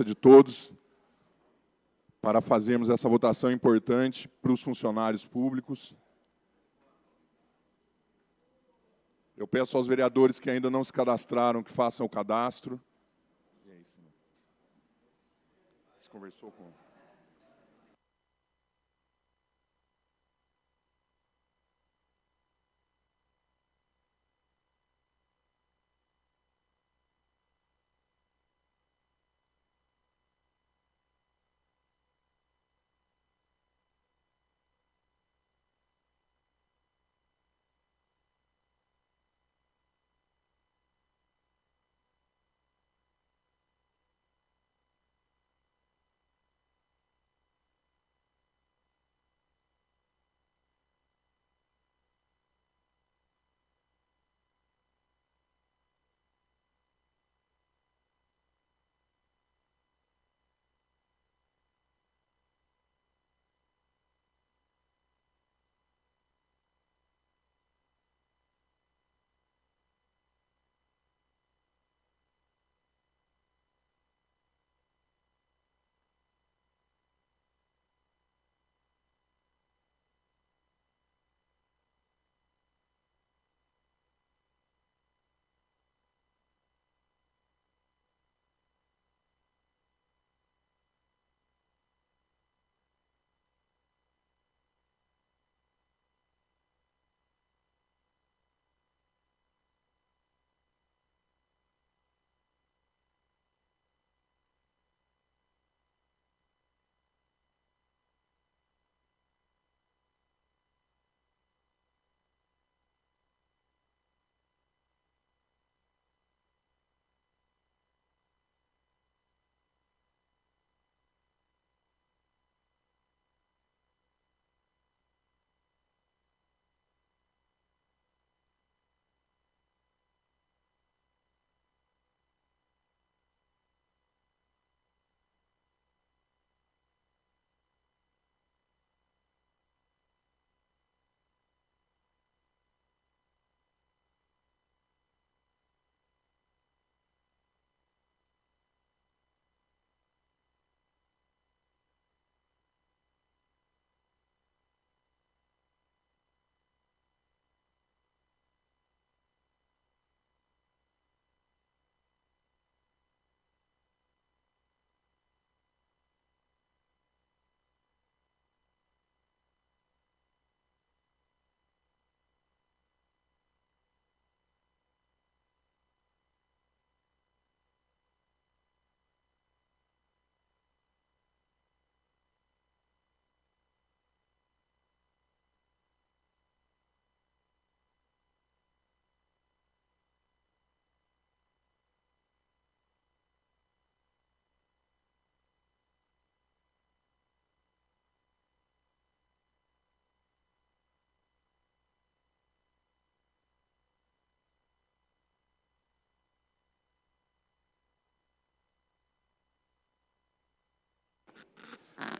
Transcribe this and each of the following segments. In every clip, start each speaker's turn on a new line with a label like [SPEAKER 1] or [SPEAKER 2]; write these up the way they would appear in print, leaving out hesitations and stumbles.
[SPEAKER 1] de todos para fazermos essa votação importante para os funcionários públicos. Eu peço aos vereadores que ainda não se cadastraram que façam o cadastro. E aí, senhor? Você conversou com...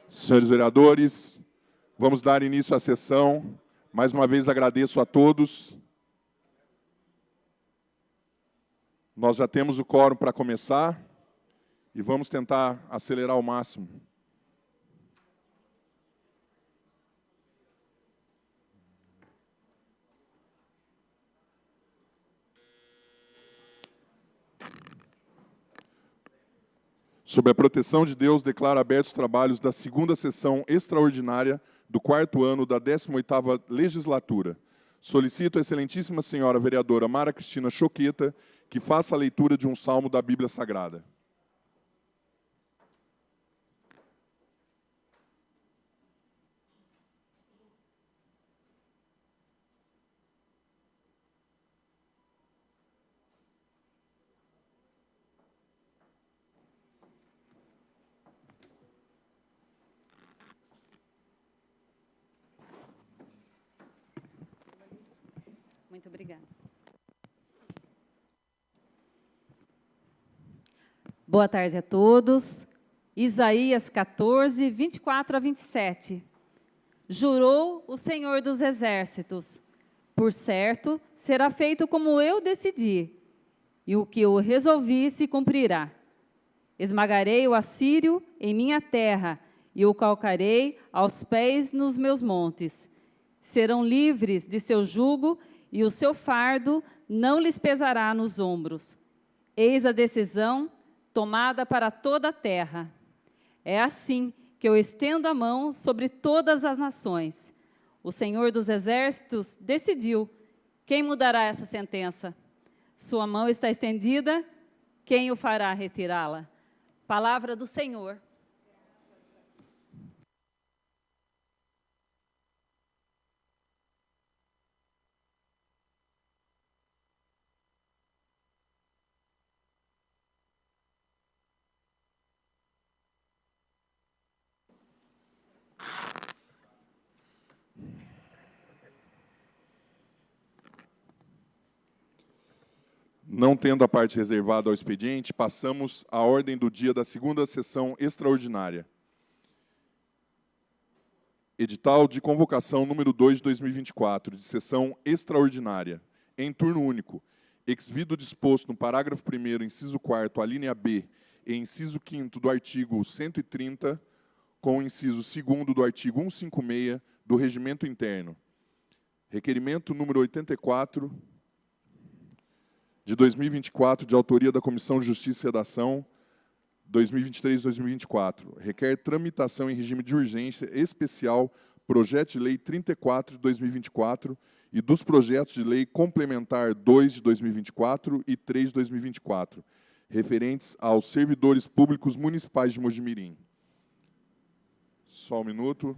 [SPEAKER 1] Senhores vereadores, vamos dar início à sessão. Mais uma vez agradeço a todos. Nós já temos o quórum para começar e vamos tentar acelerar ao máximo. Sob a proteção de Deus, declaro abertos os trabalhos da segunda sessão extraordinária do 4º ano da 18ª legislatura. Solicito à excelentíssima senhora vereadora Mara Cristina Choqueta que faça a leitura de um salmo da Bíblia Sagrada.
[SPEAKER 2] Muito obrigada. Boa tarde a todos. Isaías 14, 24 a 27. Jurou o Senhor dos Exércitos: por certo, será feito como eu decidi, e o que eu resolvi se cumprirá. Esmagarei o assírio em minha terra e o calcarei aos pés nos meus montes. Serão livres de seu jugo e o seu fardo não lhes pesará nos ombros. Eis a decisão tomada para toda a terra. É assim que eu estendo a mão sobre todas as nações. O Senhor dos Exércitos decidiu. Quem mudará essa sentença? Sua mão está estendida, quem o fará retirá-la? Palavra do Senhor.
[SPEAKER 1] Não tendo a parte reservada ao expediente, passamos à ordem do dia da segunda sessão extraordinária. Edital de convocação número 2 de 2024, de sessão extraordinária, em turno único, exvido disposto no parágrafo 1º, inciso 4º, alínea B, e inciso 5º do artigo 130, com o inciso 2º do artigo 156 do Regimento Interno. Requerimento número 84, de 2024, de autoria da Comissão de Justiça e Redação, 2023-2024. Requer tramitação em regime de urgência especial projeto de lei 34 de 2024 e dos projetos de lei complementar 2 de 2024 e 3 de 2024, referentes aos servidores públicos municipais de Mojimirim. Só um minuto.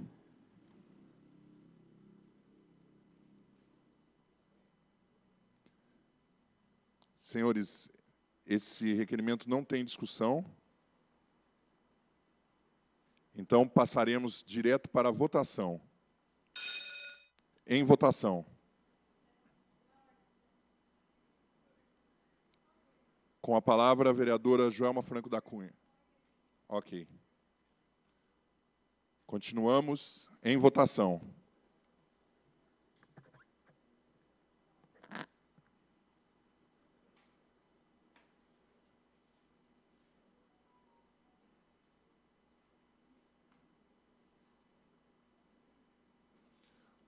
[SPEAKER 1] Senhores, esse requerimento não tem discussão. Então, passaremos direto para a votação. Em votação. Com a palavra, a vereadora Joelma Franco da Cunha. Ok. Continuamos em votação.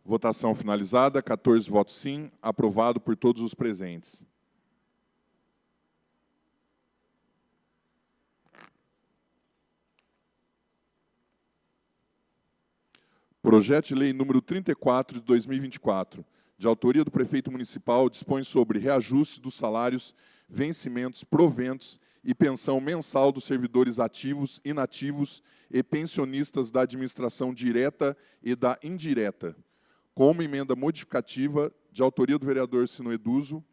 [SPEAKER 1] Votação finalizada, 14 votos sim, aprovado por todos os presentes. Projeto de lei número 34 de 2024, de autoria do prefeito municipal, dispõe sobre reajuste dos salários, vencimentos, proventos e pensão mensal dos servidores ativos, inativos e pensionistas da administração direta e da indireta, com uma emenda modificativa de autoria do vereador Sino Eduso.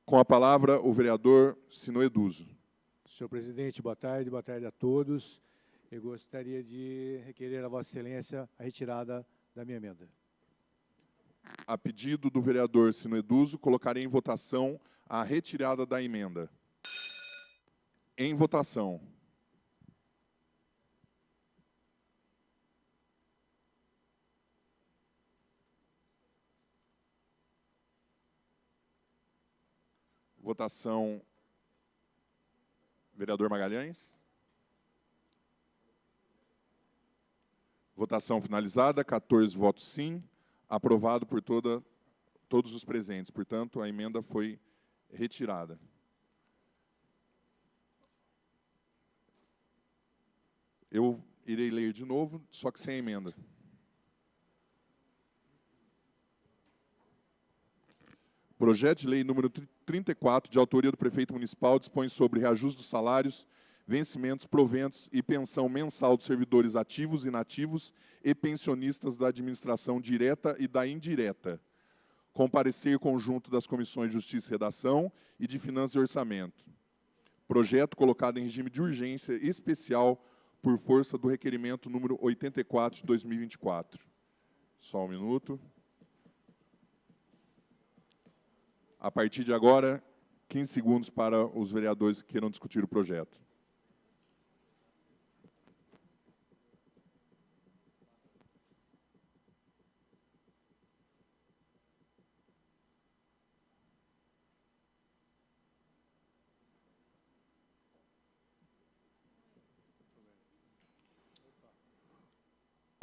[SPEAKER 1] Com a palavra, o vereador Sino Eduso.
[SPEAKER 3] Senhor presidente, boa tarde a todos. Eu gostaria de requerer a Vossa Excelência a retirada da minha emenda.
[SPEAKER 1] A pedido do vereador Sino Eduso, colocarei em votação a retirada da emenda. Em votação. Votação. Vereador Magalhães. Votação finalizada, 14 votos sim, aprovado por todos os presentes. Portanto, a emenda foi retirada. Eu irei ler de novo, só que sem emenda. Projeto de lei número 34, de autoria do prefeito municipal, dispõe sobre reajuste dos salários, vencimentos, proventos e pensão mensal dos servidores ativos, inativos e pensionistas da administração direta e da indireta, com parecer conjunto das comissões de Justiça e Redação e de Finanças e Orçamento. Projeto colocado em regime de urgência especial por força do requerimento número 84 de 2024. Só um minuto. A partir de agora, 15 segundos para os vereadores que queiram discutir o projeto.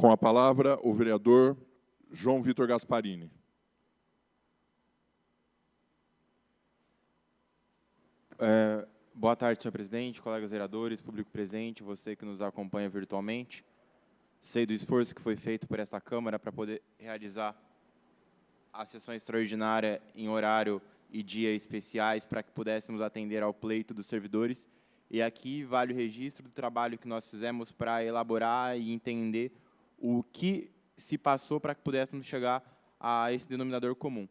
[SPEAKER 1] Com a palavra, o vereador João Vitor Gasparini.
[SPEAKER 4] Boa tarde, senhor presidente, colegas vereadores, público presente, você que nos acompanha virtualmente. Sei do esforço que foi feito por esta Câmara para poder realizar a sessão extraordinária em horário e dia especiais para que pudéssemos atender ao pleito dos servidores. E aqui vale o registro do trabalho que nós fizemos para elaborar e entender o que se passou para que pudéssemos chegar a esse denominador comum.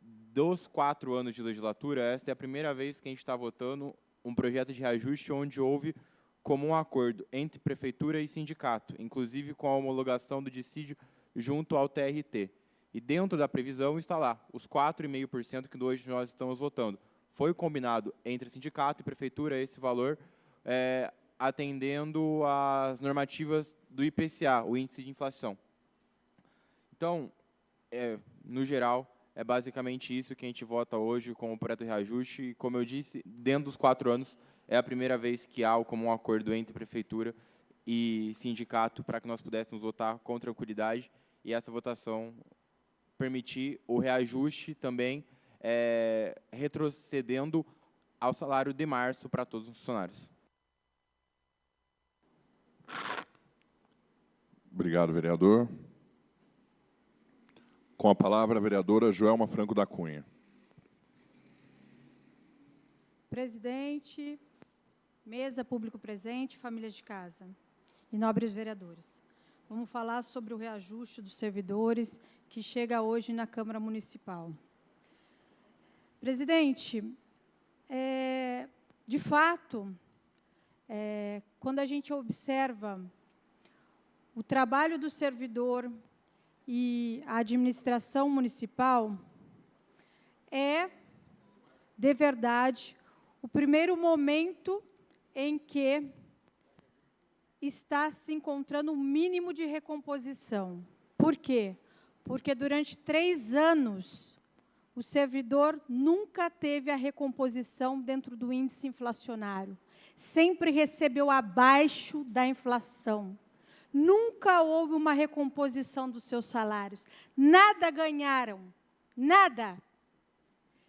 [SPEAKER 4] Dos 4 anos de legislatura, esta é a primeira vez que a gente está votando um projeto de reajuste onde houve comum acordo entre prefeitura e sindicato, inclusive com a homologação do dissídio junto ao TRT. E dentro da previsão está lá, os 4,5% que hoje nós estamos votando. Foi combinado entre sindicato e prefeitura esse valor, atendendo às normativas do IPCA, o índice de inflação. Então, no geral, é basicamente isso que a gente vota hoje com o projeto de reajuste. E, como eu disse, dentro dos 4 anos, é a primeira vez que há o comum acordo entre prefeitura e sindicato para que nós pudéssemos votar com tranquilidade e essa votação permitir o reajuste também retrocedendo ao salário de março para todos os funcionários.
[SPEAKER 1] Obrigado, vereador. Com a palavra, a vereadora Joelma Franco da Cunha.
[SPEAKER 5] Presidente, mesa, público presente, família de casa e nobres vereadores. Vamos falar sobre o reajuste dos servidores que chega hoje na Câmara Municipal. Presidente, de fato, quando a gente observa o trabalho do servidor e a administração municipal, de verdade, o primeiro momento em que está se encontrando um mínimo de recomposição. Por quê? Porque durante 3 anos, o servidor nunca teve a recomposição dentro do índice inflacionário. Sempre recebeu abaixo da inflação. Nunca houve uma recomposição dos seus salários. Nada ganharam. Nada.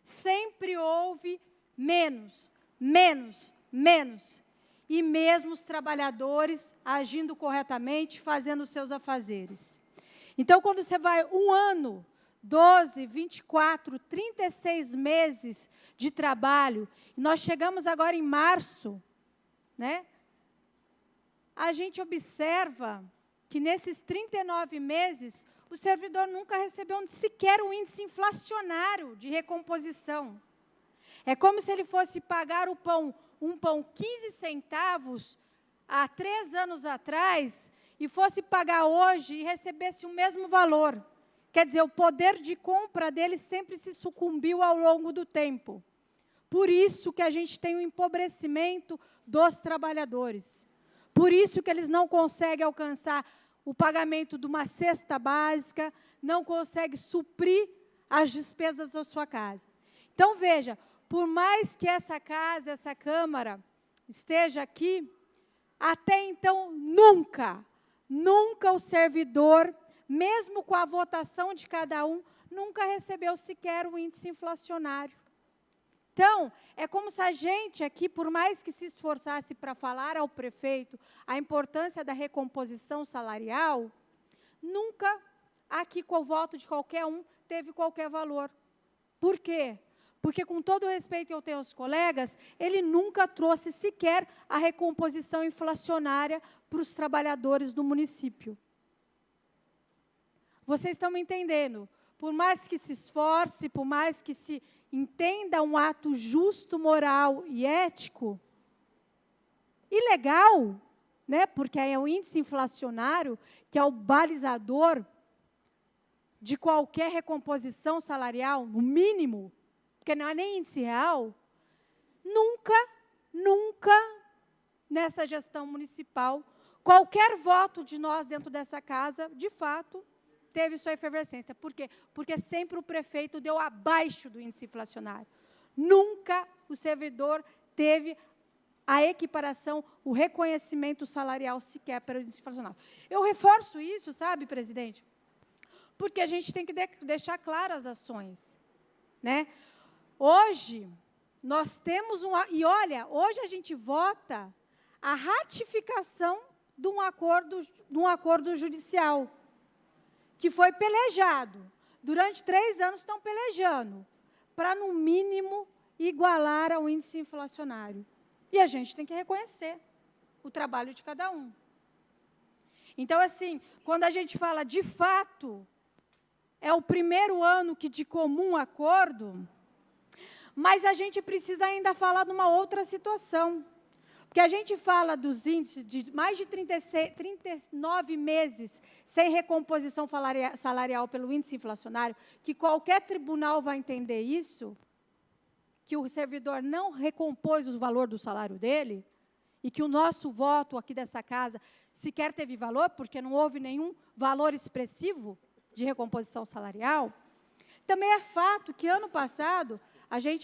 [SPEAKER 5] Sempre houve menos, menos, menos. E mesmo os trabalhadores agindo corretamente, fazendo os seus afazeres. Então, quando você vai 1 ano, 12, 24, 36 meses de trabalho, e nós chegamos agora em março, né? A gente observa que nesses 39 meses, o servidor nunca recebeu sequer um índice inflacionário de recomposição. É como se ele fosse pagar um pão 15 centavos há 3 anos atrás e fosse pagar hoje e recebesse o mesmo valor. Quer dizer, o poder de compra dele sempre se sucumbiu ao longo do tempo. Por isso que a gente tem um empobrecimento dos trabalhadores. Por isso que eles não conseguem alcançar o pagamento de uma cesta básica, não conseguem suprir as despesas da sua casa. Então, veja, por mais que essa casa, essa Câmara esteja aqui, até então, nunca o servidor, mesmo com a votação de cada um, nunca recebeu sequer o índice inflacionário. Então, é como se a gente aqui, por mais que se esforçasse para falar ao prefeito a importância da recomposição salarial, nunca, aqui com o voto de qualquer um, teve qualquer valor. Por quê? Porque, com todo o respeito que eu tenho aos colegas, ele nunca trouxe sequer a recomposição inflacionária para os trabalhadores do município. Vocês estão me entendendo? Por mais que se esforce, por mais que se entenda um ato justo, moral e ético, e legal, né? Porque é o índice inflacionário que é o balizador de qualquer recomposição salarial, no mínimo, porque não é nem índice real, nunca nessa gestão municipal, qualquer voto de nós dentro dessa casa, de fato, teve sua efervescência. Por quê? Porque sempre o prefeito deu abaixo do índice inflacionário. Nunca o servidor teve a equiparação, o reconhecimento salarial sequer para o índice inflacionário. Eu reforço isso, sabe, presidente? Porque a gente tem que deixar claras as ações, né? Hoje, nós temos e olha, hoje a gente vota a ratificação de um acordo judicial, que foi pelejado. Durante 3 anos estão pelejando, para, no mínimo, igualar ao índice inflacionário. E a gente tem que reconhecer o trabalho de cada um. Então, assim, quando a gente fala de fato, é o primeiro ano que de comum acordo, mas a gente precisa ainda falar de uma outra situação. Porque a gente fala dos índices de mais de 39 meses sem recomposição salarial pelo índice inflacionário, que qualquer tribunal vai entender isso, que o servidor não recompôs o valor do salário dele, e que o nosso voto aqui dessa casa sequer teve valor, porque não houve nenhum valor expressivo de recomposição salarial. Também é fato que, ano passado,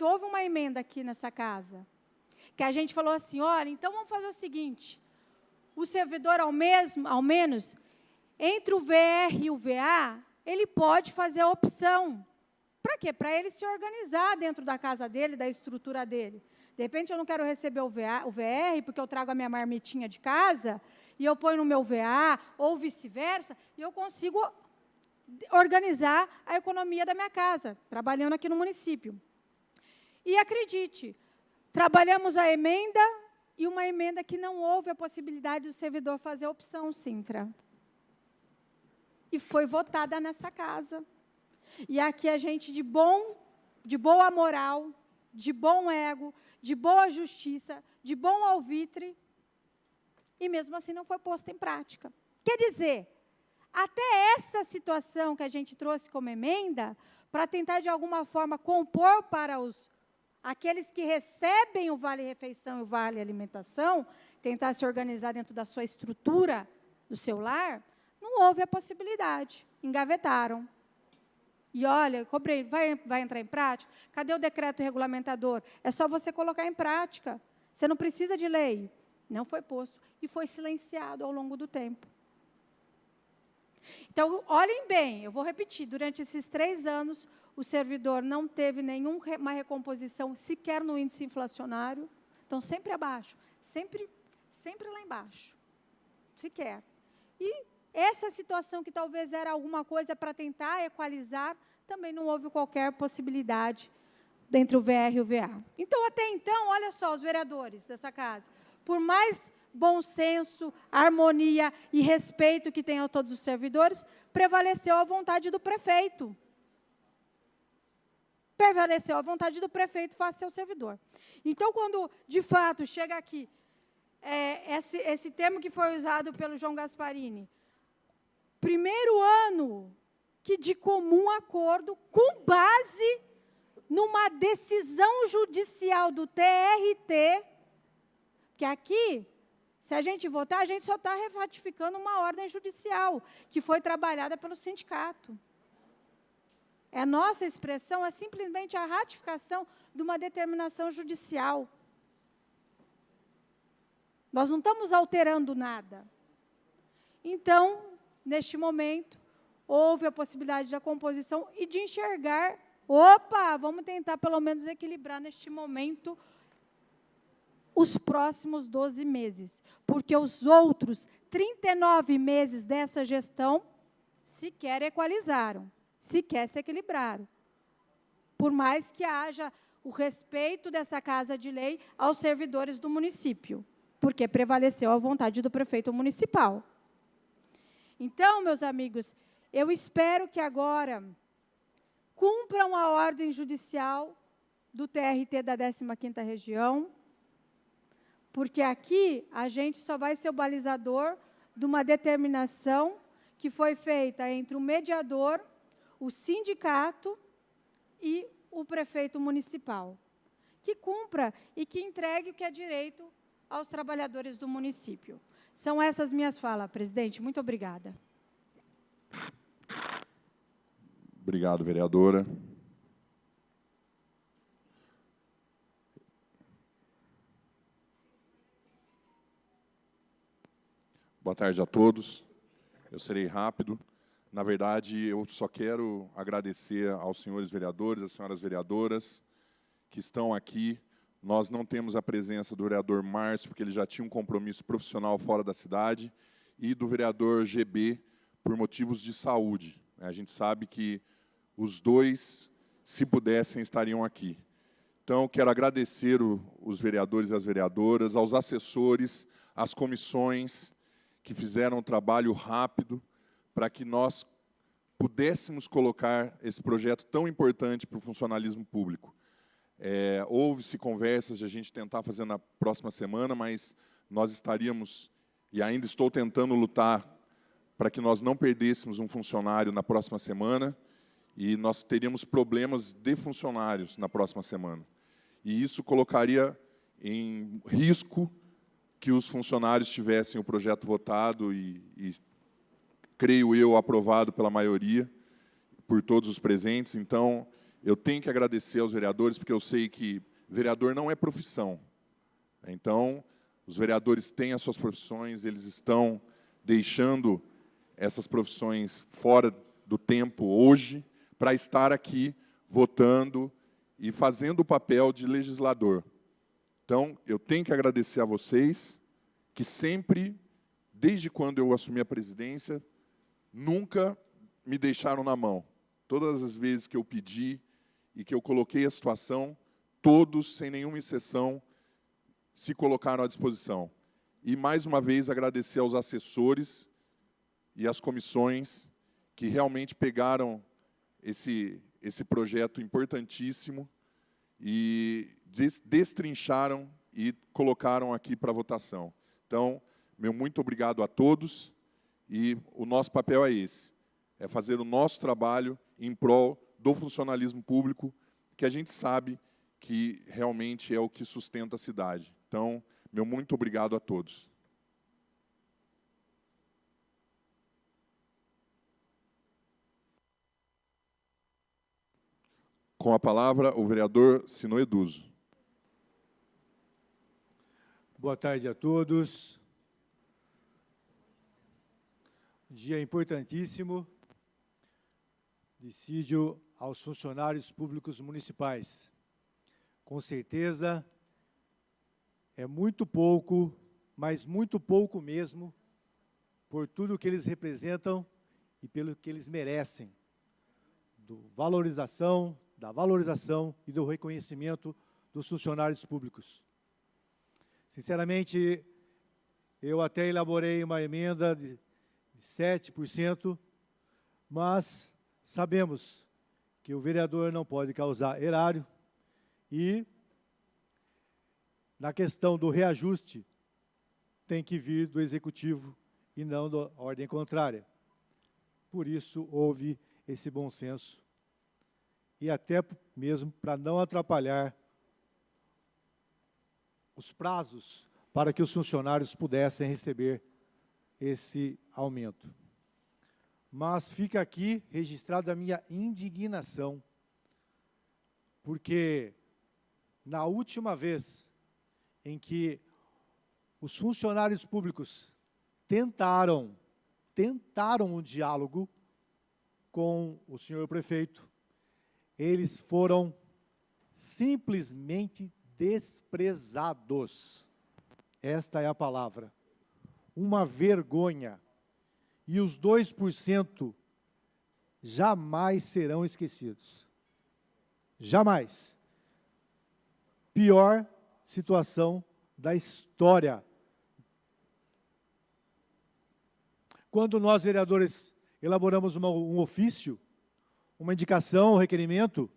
[SPEAKER 5] houve uma emenda aqui nessa casa, que a gente falou assim, olha, então vamos fazer o seguinte, o servidor, ao menos, entre o VR e o VA, ele pode fazer a opção. Para quê? Para ele se organizar dentro da casa dele, da estrutura dele. De repente, eu não quero receber o VR, porque eu trago a minha marmitinha de casa, e eu ponho no meu VA, ou vice-versa, e eu consigo organizar a economia da minha casa, trabalhando aqui no município. E acredite, trabalhamos a emenda, e uma emenda que não houve a possibilidade do servidor fazer a opção, Sintra. E foi votada nessa casa. E aqui a gente, de boa moral, de bom ego, de boa justiça, de bom alvitre, e mesmo assim não foi posto em prática. Quer dizer, até essa situação que a gente trouxe como emenda, para tentar, de alguma forma, compor para aqueles que recebem o vale-refeição e o vale-alimentação, tentar se organizar dentro da sua estrutura, do seu lar, não houve a possibilidade, engavetaram. E olha, cobrei, vai entrar em prática? Cadê o decreto regulamentador? É só você colocar em prática. Você não precisa de lei. Não foi posto e foi silenciado ao longo do tempo. Então, olhem bem, eu vou repetir, durante esses 3 anos, o servidor não teve nenhuma recomposição sequer no índice inflacionário, então sempre abaixo, sempre lá embaixo, sequer. E essa situação que talvez era alguma coisa para tentar equalizar, também não houve qualquer possibilidade entre o VR e o VA. Então, até então, olha só, os vereadores dessa casa, por mais bom senso, harmonia e respeito que tenham todos os servidores, prevaleceu a vontade do prefeito. Prevaleceu a vontade do prefeito face ao servidor. Então, quando, de fato, chega aqui, esse termo que foi usado pelo João Gasparini, primeiro ano que, de comum acordo, com base numa decisão judicial do TRT, que aqui, se a gente votar, a gente só está ratificando uma ordem judicial, que foi trabalhada pelo sindicato. A nossa expressão é simplesmente a ratificação de uma determinação judicial. Nós não estamos alterando nada. Então, neste momento, houve a possibilidade da composição e de enxergar, opa, vamos tentar pelo menos equilibrar neste momento os próximos 12 meses, porque os outros 39 meses dessa gestão sequer equalizaram, sequer se equilibraram. Por mais que haja o respeito dessa Casa de Lei aos servidores do município, porque prevaleceu a vontade do prefeito municipal. Então, meus amigos, eu espero que agora cumpram a ordem judicial do TRT da 15ª Região, porque aqui a gente só vai ser o balizador de uma determinação que foi feita entre o mediador, o sindicato e o prefeito municipal, que cumpra e que entregue o que é direito aos trabalhadores do município. São essas minhas falas, presidente. Muito obrigada.
[SPEAKER 1] Obrigado, vereadora. Boa tarde a todos. Eu serei rápido. Na verdade, eu só quero agradecer aos senhores vereadores, às senhoras vereadoras que estão aqui. Nós não temos a presença do vereador Márcio, porque ele já tinha um compromisso profissional fora da cidade, e do vereador GB, por motivos de saúde. A gente sabe que os dois, se pudessem, estariam aqui. Então, quero agradecer os vereadores e as vereadoras, aos assessores, às comissões que fizeram um trabalho rápido para que nós pudéssemos colocar esse projeto tão importante para o funcionalismo público. Houve-se conversas de a gente tentar fazer na próxima semana, mas nós estaríamos, e ainda estou tentando lutar para que nós não perdêssemos um funcionário na próxima semana, e nós teríamos problemas de funcionários na próxima semana. E isso colocaria em risco que os funcionários tivessem o projeto votado e creio eu, aprovado pela maioria, por todos os presentes. Então, eu tenho que agradecer aos vereadores, porque eu sei que vereador não é profissão. Então, os vereadores têm as suas profissões, eles estão deixando essas profissões fora do tempo hoje, para estar aqui votando e fazendo o papel de legislador. Então, eu tenho que agradecer a vocês, que sempre, desde quando eu assumi a presidência, nunca me deixaram na mão. Todas as vezes que eu pedi e que eu coloquei a situação, todos, sem nenhuma exceção, se colocaram à disposição. E, mais uma vez, agradecer aos assessores e às comissões que realmente pegaram esse projeto importantíssimo e destrincharam e colocaram aqui para votação. Então, meu muito obrigado a todos, e o nosso papel é esse, é fazer o nosso trabalho em prol do funcionalismo público, que a gente sabe que realmente é o que sustenta a cidade. Então, meu muito obrigado a todos. Com a palavra, o vereador Sino Eduso.
[SPEAKER 3] Boa tarde a todos. Dia importantíssimo, dissídio aos funcionários públicos municipais. Com certeza, é muito pouco, mas muito pouco mesmo, por tudo que eles representam e pelo que eles merecem. Da valorização e do reconhecimento dos funcionários públicos. Sinceramente, eu até elaborei uma emenda de 7%, mas sabemos que o vereador não pode causar erário e, na questão do reajuste, tem que vir do Executivo e não da ordem contrária. Por isso, houve esse bom senso e até mesmo para não atrapalhar os prazos para que os funcionários pudessem receber esse aumento. Mas fica aqui registrada a minha indignação, porque na última vez em que os funcionários públicos tentaram um diálogo com o senhor prefeito, eles foram simplesmente desprezados. Esta é a palavra. Uma vergonha. E os 2% jamais serão esquecidos. Jamais. Pior situação da história. Quando nós, vereadores, elaboramos um ofício, uma indicação, um requerimento,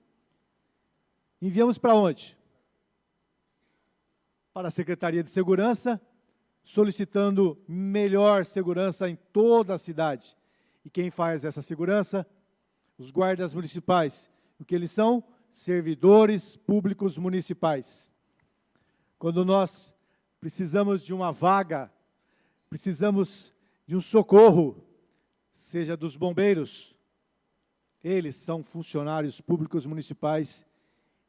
[SPEAKER 3] enviamos para onde? Para a Secretaria de Segurança, solicitando melhor segurança em toda a cidade. E quem faz essa segurança? Os guardas municipais. O que eles são? Servidores públicos municipais. Quando nós precisamos de uma vaga, precisamos de um socorro, seja dos bombeiros, eles são funcionários públicos municipais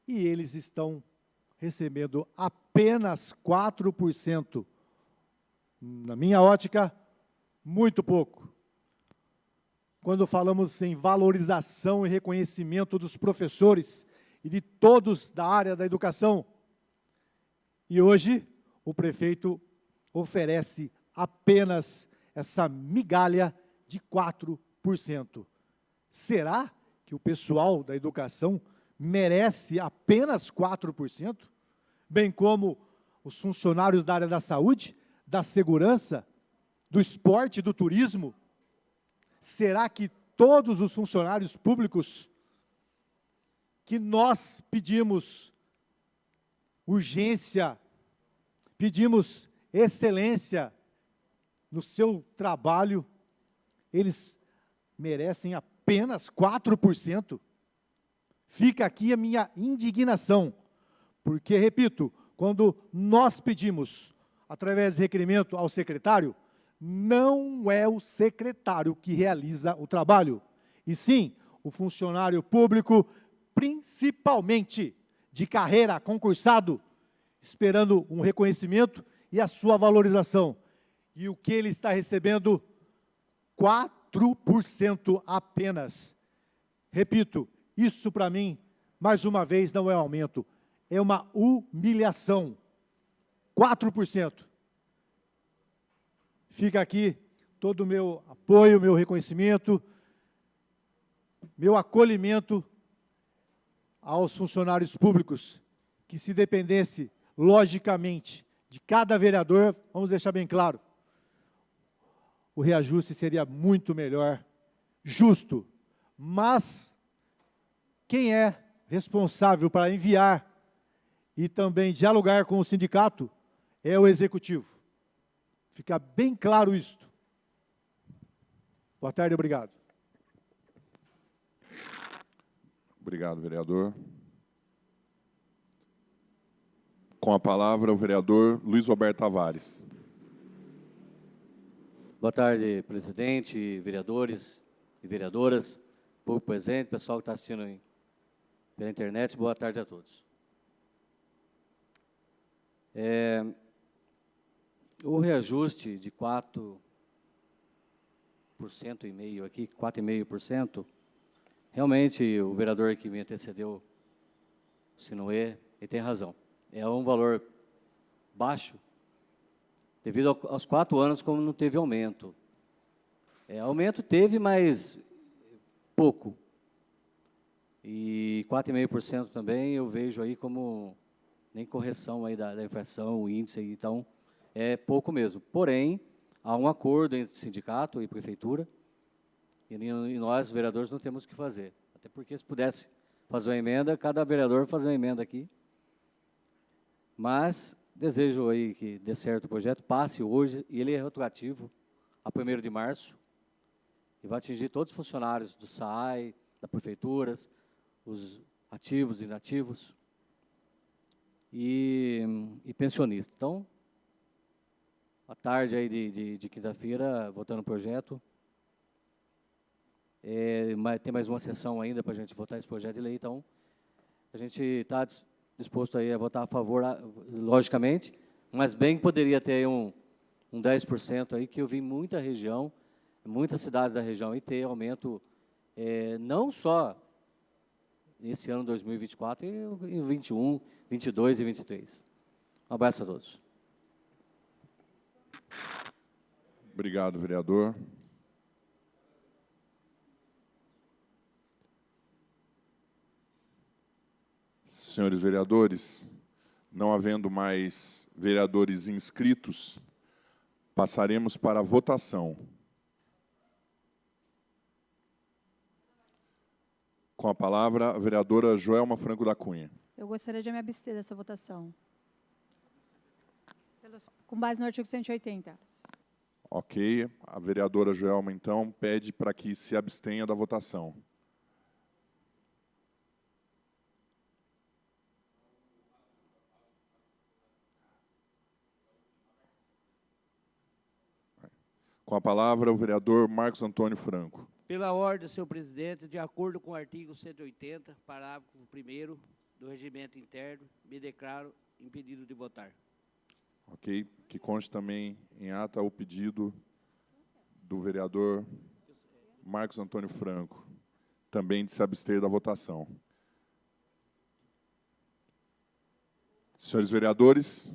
[SPEAKER 3] e eles estão recebendo apenas 4%. Na minha ótica, muito pouco. Quando falamos em valorização e reconhecimento dos professores e de todos da área da educação, e hoje o prefeito oferece apenas essa migalha de 4%. Será que o pessoal da educação merece apenas 4%? Bem como os funcionários da área da saúde, da segurança, do esporte, do turismo? Será que todos os funcionários públicos que nós pedimos urgência, pedimos excelência no seu trabalho, eles merecem apenas 4%? Fica aqui a minha indignação, porque, repito, quando nós pedimos, através de requerimento ao secretário, não é o secretário que realiza o trabalho, e sim o funcionário público, principalmente de carreira, concursado, esperando um reconhecimento e a sua valorização. E o que ele está recebendo? 4% apenas. Repito, isso para mim, mais uma vez, não é aumento, é uma humilhação. 4%. Fica aqui todo o meu apoio, meu reconhecimento, meu acolhimento aos funcionários públicos, que se dependesse, logicamente, de cada vereador, vamos deixar bem claro, o reajuste seria muito melhor, justo, mas quem é responsável para enviar e também dialogar com o sindicato é o executivo. Fica bem claro isto. Boa tarde, obrigado.
[SPEAKER 1] Obrigado, vereador. Com a palavra, o vereador Luiz Roberto Tavares.
[SPEAKER 6] Boa tarde, presidente, vereadores e vereadoras, público presente, pessoal que está assistindo aí pela internet, boa tarde a todos. O reajuste de 4,5% aqui, 4,5%, realmente o vereador que me antecedeu, o Sinoé, ele tem razão. É um valor baixo, devido aos 4 anos, como não teve aumento. Aumento teve, mas pouco. E 4,5% também eu vejo aí como nem correção aí da inflação, o índice aí, então é pouco mesmo. Porém, há um acordo entre sindicato e prefeitura, e nós, vereadores, não temos o que fazer. Até porque se pudesse fazer uma emenda, cada vereador fazer uma emenda aqui. Mas desejo aí que dê certo o projeto, passe hoje, e ele é retroativo a 1º de março, e vai atingir todos os funcionários do SAAI, das prefeituras, os ativos e inativos, e pensionistas. Então, à tarde aí de quinta-feira, votando o projeto, tem mais uma sessão ainda para a gente votar esse projeto de lei, então a gente está disposto aí a votar a favor, logicamente, mas bem que poderia ter aí um 10% aí, que eu vi muita região, muitas cidades da região, e ter aumento, não só nesse ano 2024, e em 21, 22 e 23. Um abraço a todos.
[SPEAKER 1] Obrigado, vereador. Senhores vereadores, não havendo mais vereadores inscritos, passaremos para a votação. Com a palavra, a vereadora Joelma Franco da Cunha.
[SPEAKER 5] Eu gostaria de me abster dessa votação. Com base no artigo 180.
[SPEAKER 1] Ok. A vereadora Joelma, então, pede para que se abstenha da votação. Com a palavra, o vereador Marcos Antônio Franco.
[SPEAKER 7] Pela ordem, senhor presidente, de acordo com o artigo 180, parágrafo 1º do regimento interno, me declaro impedido de votar.
[SPEAKER 1] Ok. Que conste também em ata o pedido do vereador Marcos Antônio Franco, também de se abster da votação. Senhores vereadores,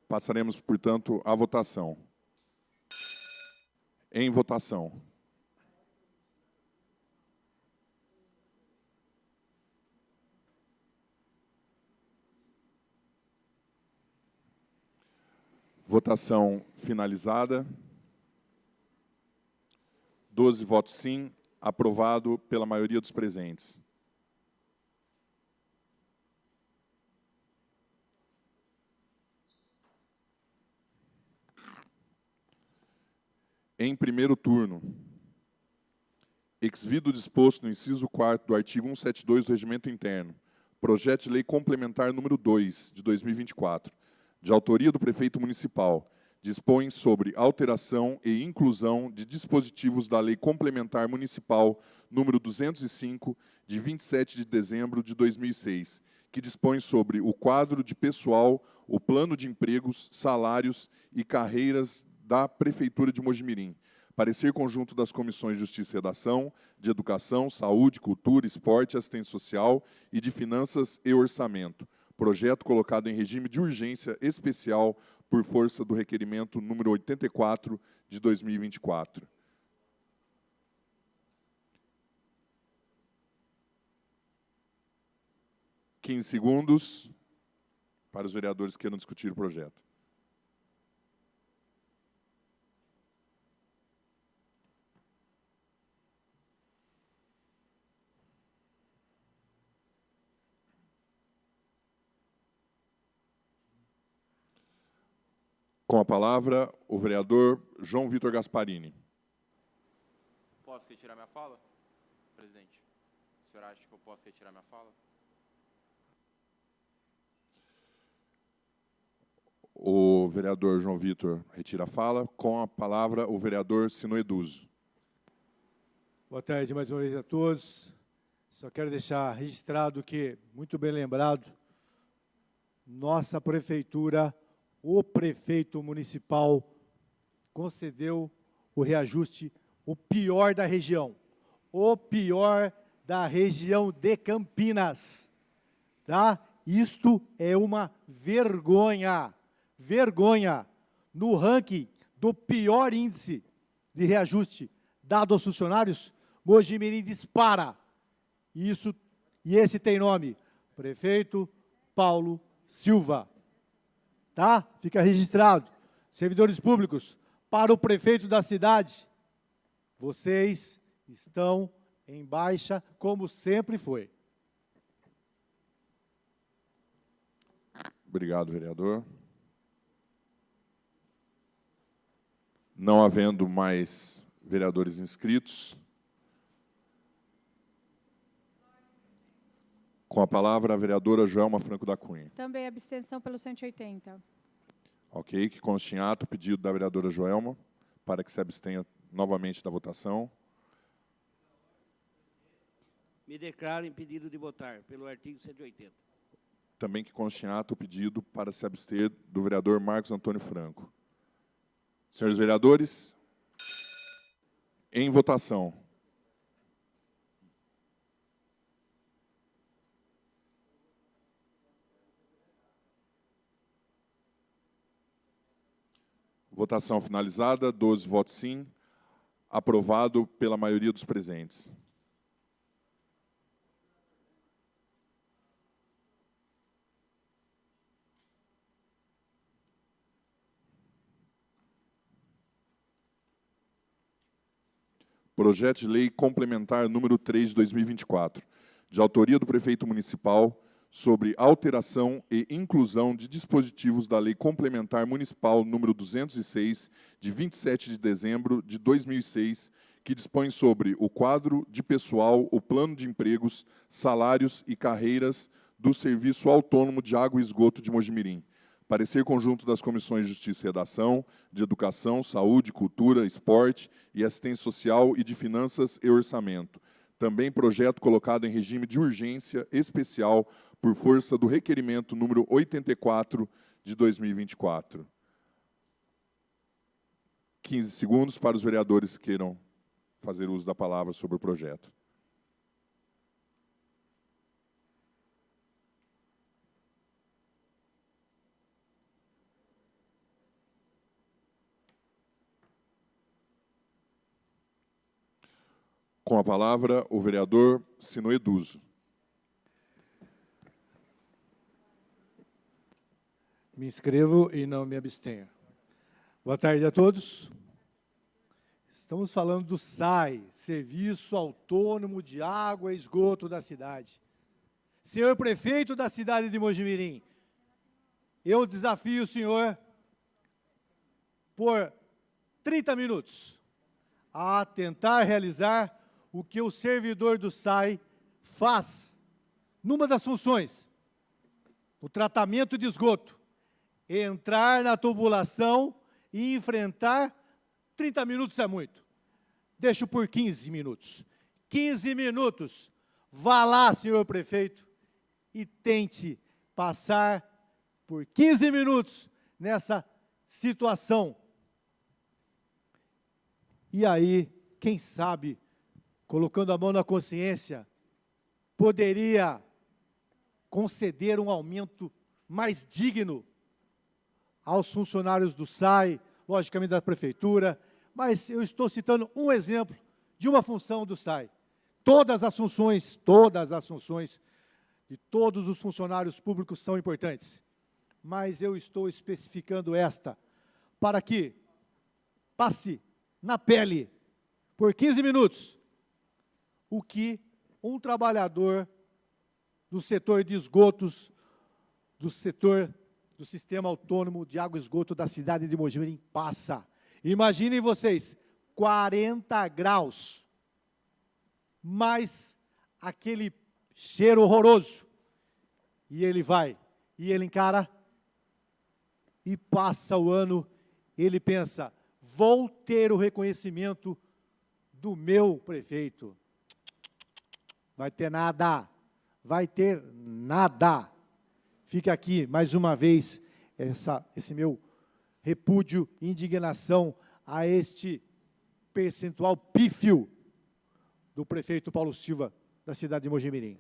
[SPEAKER 1] passaremos, portanto, à votação. Em votação. Votação finalizada. 12 votos sim, aprovado pela maioria dos presentes. Em primeiro turno, exvido disposto no inciso 4º do artigo 172 do Regimento Interno, projeto de lei complementar número 2, de 2024, de autoria do prefeito municipal, dispõe sobre alteração e inclusão de dispositivos da Lei Complementar Municipal número 205, de 27 de dezembro de 2006, que dispõe sobre o quadro de pessoal, o plano de empregos, salários e carreiras da Prefeitura de Mojimirim. Parecer conjunto das comissões de Justiça e Redação, de Educação, Saúde, Cultura, Esporte, Assistência Social e de Finanças e Orçamento. Projeto colocado em regime de urgência especial por força do requerimento número 84 de 2024. Quinze segundos para os vereadores que queiram discutir o projeto. Com a palavra, o vereador João Vitor Gasparini.
[SPEAKER 4] Posso retirar minha fala, presidente? O senhor acha que eu posso retirar minha fala?
[SPEAKER 1] O vereador João Vitor retira a fala. Com a palavra, o vereador Sino Eduso.
[SPEAKER 3] Boa tarde mais uma vez a todos. Só quero deixar registrado que, muito bem lembrado, nossa prefeitura, o prefeito municipal, concedeu o reajuste, o pior da região. O pior da região de Campinas. Tá? Isto é uma vergonha. Vergonha. No ranking do pior índice de reajuste dado aos funcionários, Mojimirim dispara. E esse tem nome, prefeito Paulo Silva. Tá? Fica registrado. Servidores públicos, para o prefeito da cidade, vocês estão em baixa, como sempre foi.
[SPEAKER 1] Obrigado, vereador. Não havendo mais vereadores inscritos, com a palavra a vereadora Joelma Franco da Cunha.
[SPEAKER 5] Também abstenção pelo 180.
[SPEAKER 1] Ok, que conste em ato o pedido da vereadora Joelma para que se abstenha novamente da votação.
[SPEAKER 7] Me declaro impedido de votar pelo artigo 180.
[SPEAKER 1] Também que conste em ato o pedido para se abster do vereador Marcos Antônio Franco. Senhores vereadores, em votação. Votação finalizada, 12 votos sim, aprovado pela maioria dos presentes. Projeto de Lei Complementar número 3 de 2024, de autoria do prefeito municipal, sobre alteração e inclusão de dispositivos da Lei Complementar Municipal número 206, de 27 de dezembro de 2006, que dispõe sobre o quadro de pessoal, o plano de empregos, salários e carreiras do Serviço Autônomo de Água e Esgoto de Mojimirim. Parecer conjunto das comissões de Justiça e Redação, de Educação, Saúde, Cultura, Esporte e Assistência Social e de Finanças e Orçamento. Também projeto colocado em regime de urgência especial por força do requerimento número 84 de 2024. 15 segundos para os vereadores que queiram fazer uso da palavra sobre o projeto. Com a palavra, o vereador Sino Eduso.
[SPEAKER 3] Me inscrevo e não me abstenho. Boa tarde a todos. Estamos falando do SAI, Serviço Autônomo de Água e Esgoto da cidade. Senhor prefeito da cidade de Mojimirim, eu desafio o senhor por 30 minutos a tentar realizar o que o servidor do SAI faz numa das funções, o tratamento de esgoto, entrar na tubulação e enfrentar. 30 minutos é muito. Deixo por 15 minutos. 15 minutos. Vá lá, senhor prefeito, e tente passar por 15 minutos nessa situação. E aí, quem sabe, colocando a mão na consciência, poderia conceder um aumento mais digno aos funcionários do SAI, logicamente da prefeitura, mas eu estou citando um exemplo de uma função do SAI. Todas as funções de todos os funcionários públicos são importantes, mas eu estou especificando esta, para que passe na pele, por 15 minutos, o que um trabalhador do setor de esgotos, do Sistema Autônomo de Água e Esgoto da cidade de Mojimirim passa. Imaginem vocês, 40 graus, mais aquele cheiro horroroso. E ele vai, e ele encara, e passa o ano, ele pensa, vou ter o reconhecimento do meu prefeito. Vai ter nada, vai ter nada. Fica aqui, mais uma vez, esse meu repúdio e indignação a este percentual pífio do prefeito Paulo Silva, da cidade de Mojimirim.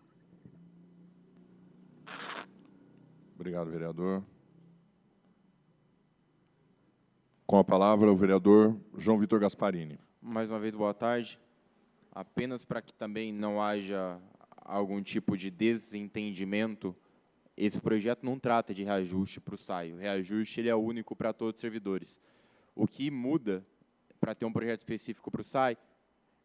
[SPEAKER 1] Obrigado, vereador. Com a palavra, o vereador João Vitor Gasparini.
[SPEAKER 4] Mais uma vez, boa tarde. Apenas para que também não haja algum tipo de desentendimento, esse projeto não trata de reajuste para o SAI. O reajuste ele é único para todos os servidores. O que muda para ter um projeto específico para o SAI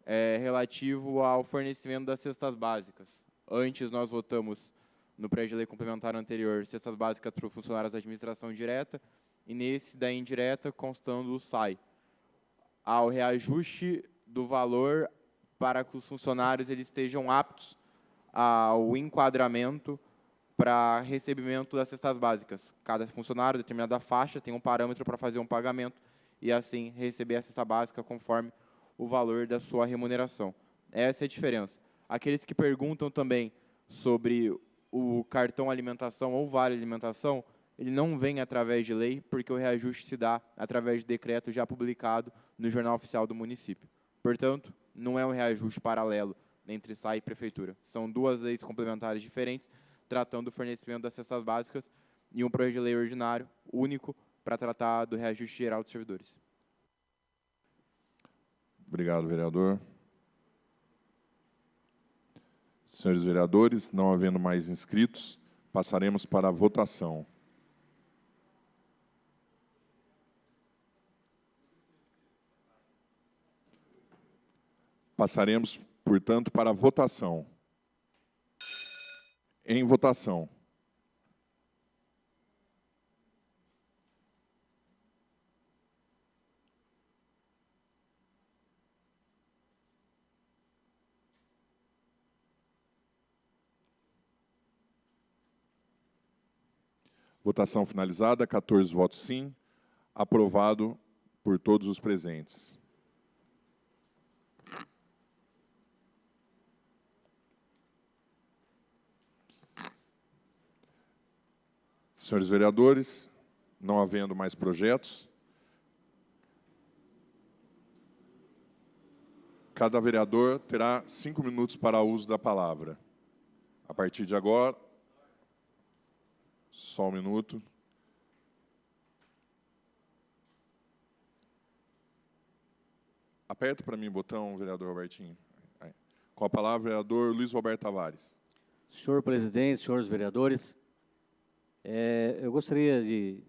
[SPEAKER 4] é relativo ao fornecimento das cestas básicas. Antes, nós votamos, no projeto de lei complementar anterior, cestas básicas para os funcionários da administração direta, e nesse da indireta, constando o SAI. Há o reajuste do valor para que os funcionários eles estejam aptos ao enquadramento para recebimento das cestas básicas. Cada funcionário, determinada faixa, tem um parâmetro para fazer um pagamento e, assim, receber a cesta básica conforme o valor da sua remuneração. Essa é a diferença. Aqueles que perguntam também sobre o cartão alimentação ou vale alimentação, ele não vem através de lei, porque o reajuste se dá através de decreto já publicado no Jornal Oficial do município. Portanto, não é um reajuste paralelo entre SAI e Prefeitura. São duas leis complementares diferentes, tratando do fornecimento das cestas básicas e um projeto de lei ordinário único para tratar do reajuste geral dos servidores.
[SPEAKER 1] Obrigado, vereador. Senhores vereadores, não havendo mais inscritos, passaremos para a votação. Passaremos, portanto, para a votação. Em votação. Votação finalizada, 14 votos sim, aprovado por todos os presentes. Senhores vereadores, não havendo mais projetos, Cada vereador terá 5 minutos para o uso da palavra. A partir de agora, só um minuto. Aperta para mim o botão, vereador Robertinho. Aí. Com a palavra, vereador Luiz Roberto Tavares.
[SPEAKER 6] Senhor presidente, senhores vereadores, eu gostaria de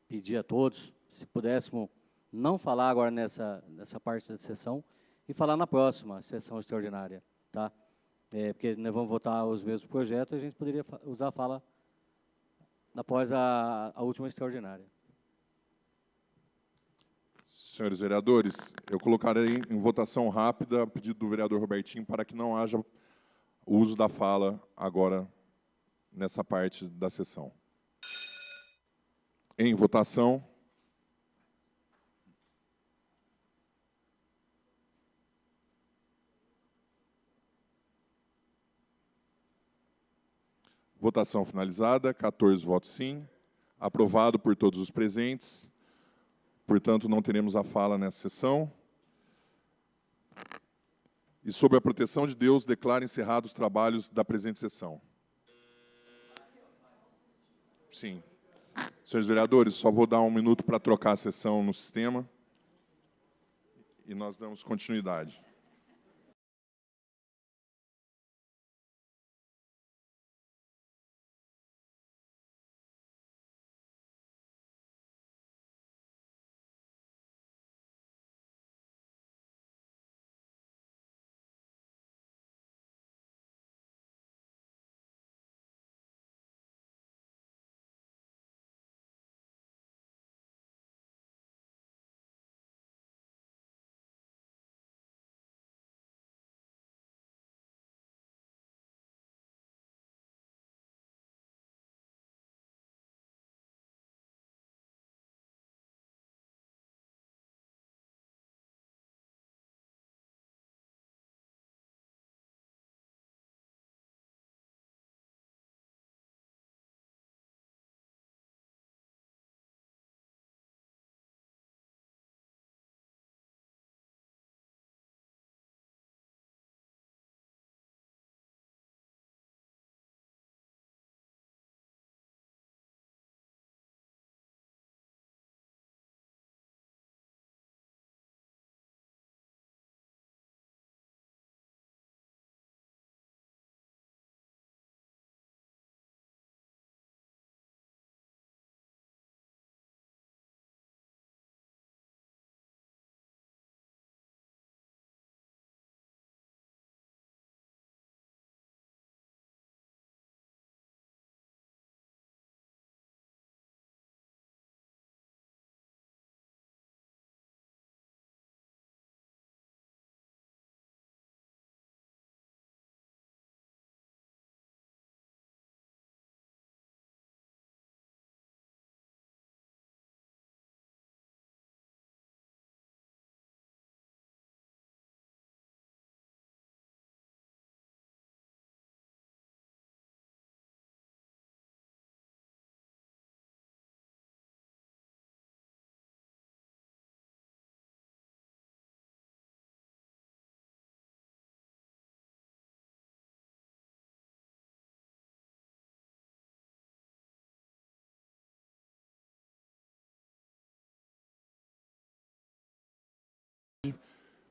[SPEAKER 6] pedir a todos, se pudéssemos não falar agora nessa parte da sessão e falar na próxima sessão extraordinária, tá? Porque nós vamos votar os mesmos projetos, a gente poderia usar a fala após a última extraordinária.
[SPEAKER 1] Senhores vereadores, eu colocarei em votação rápida a pedido do vereador Robertinho para que não haja o uso da fala agora nessa parte da sessão. Em votação. Votação finalizada, 14 votos sim, aprovado por todos os presentes. Portanto, não teremos a fala nessa sessão. E, sob a proteção de Deus, declaro encerrados os trabalhos da presente sessão. Sim. Senhores vereadores, só vou dar um minuto para trocar a sessão no sistema. E nós damos continuidade.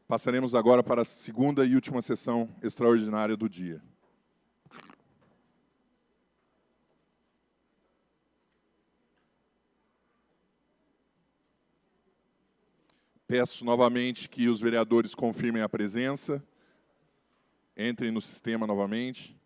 [SPEAKER 1] Passaremos agora para a segunda e última sessão extraordinária do dia. Peço novamente que os vereadores confirmem a presença, entrem no sistema novamente.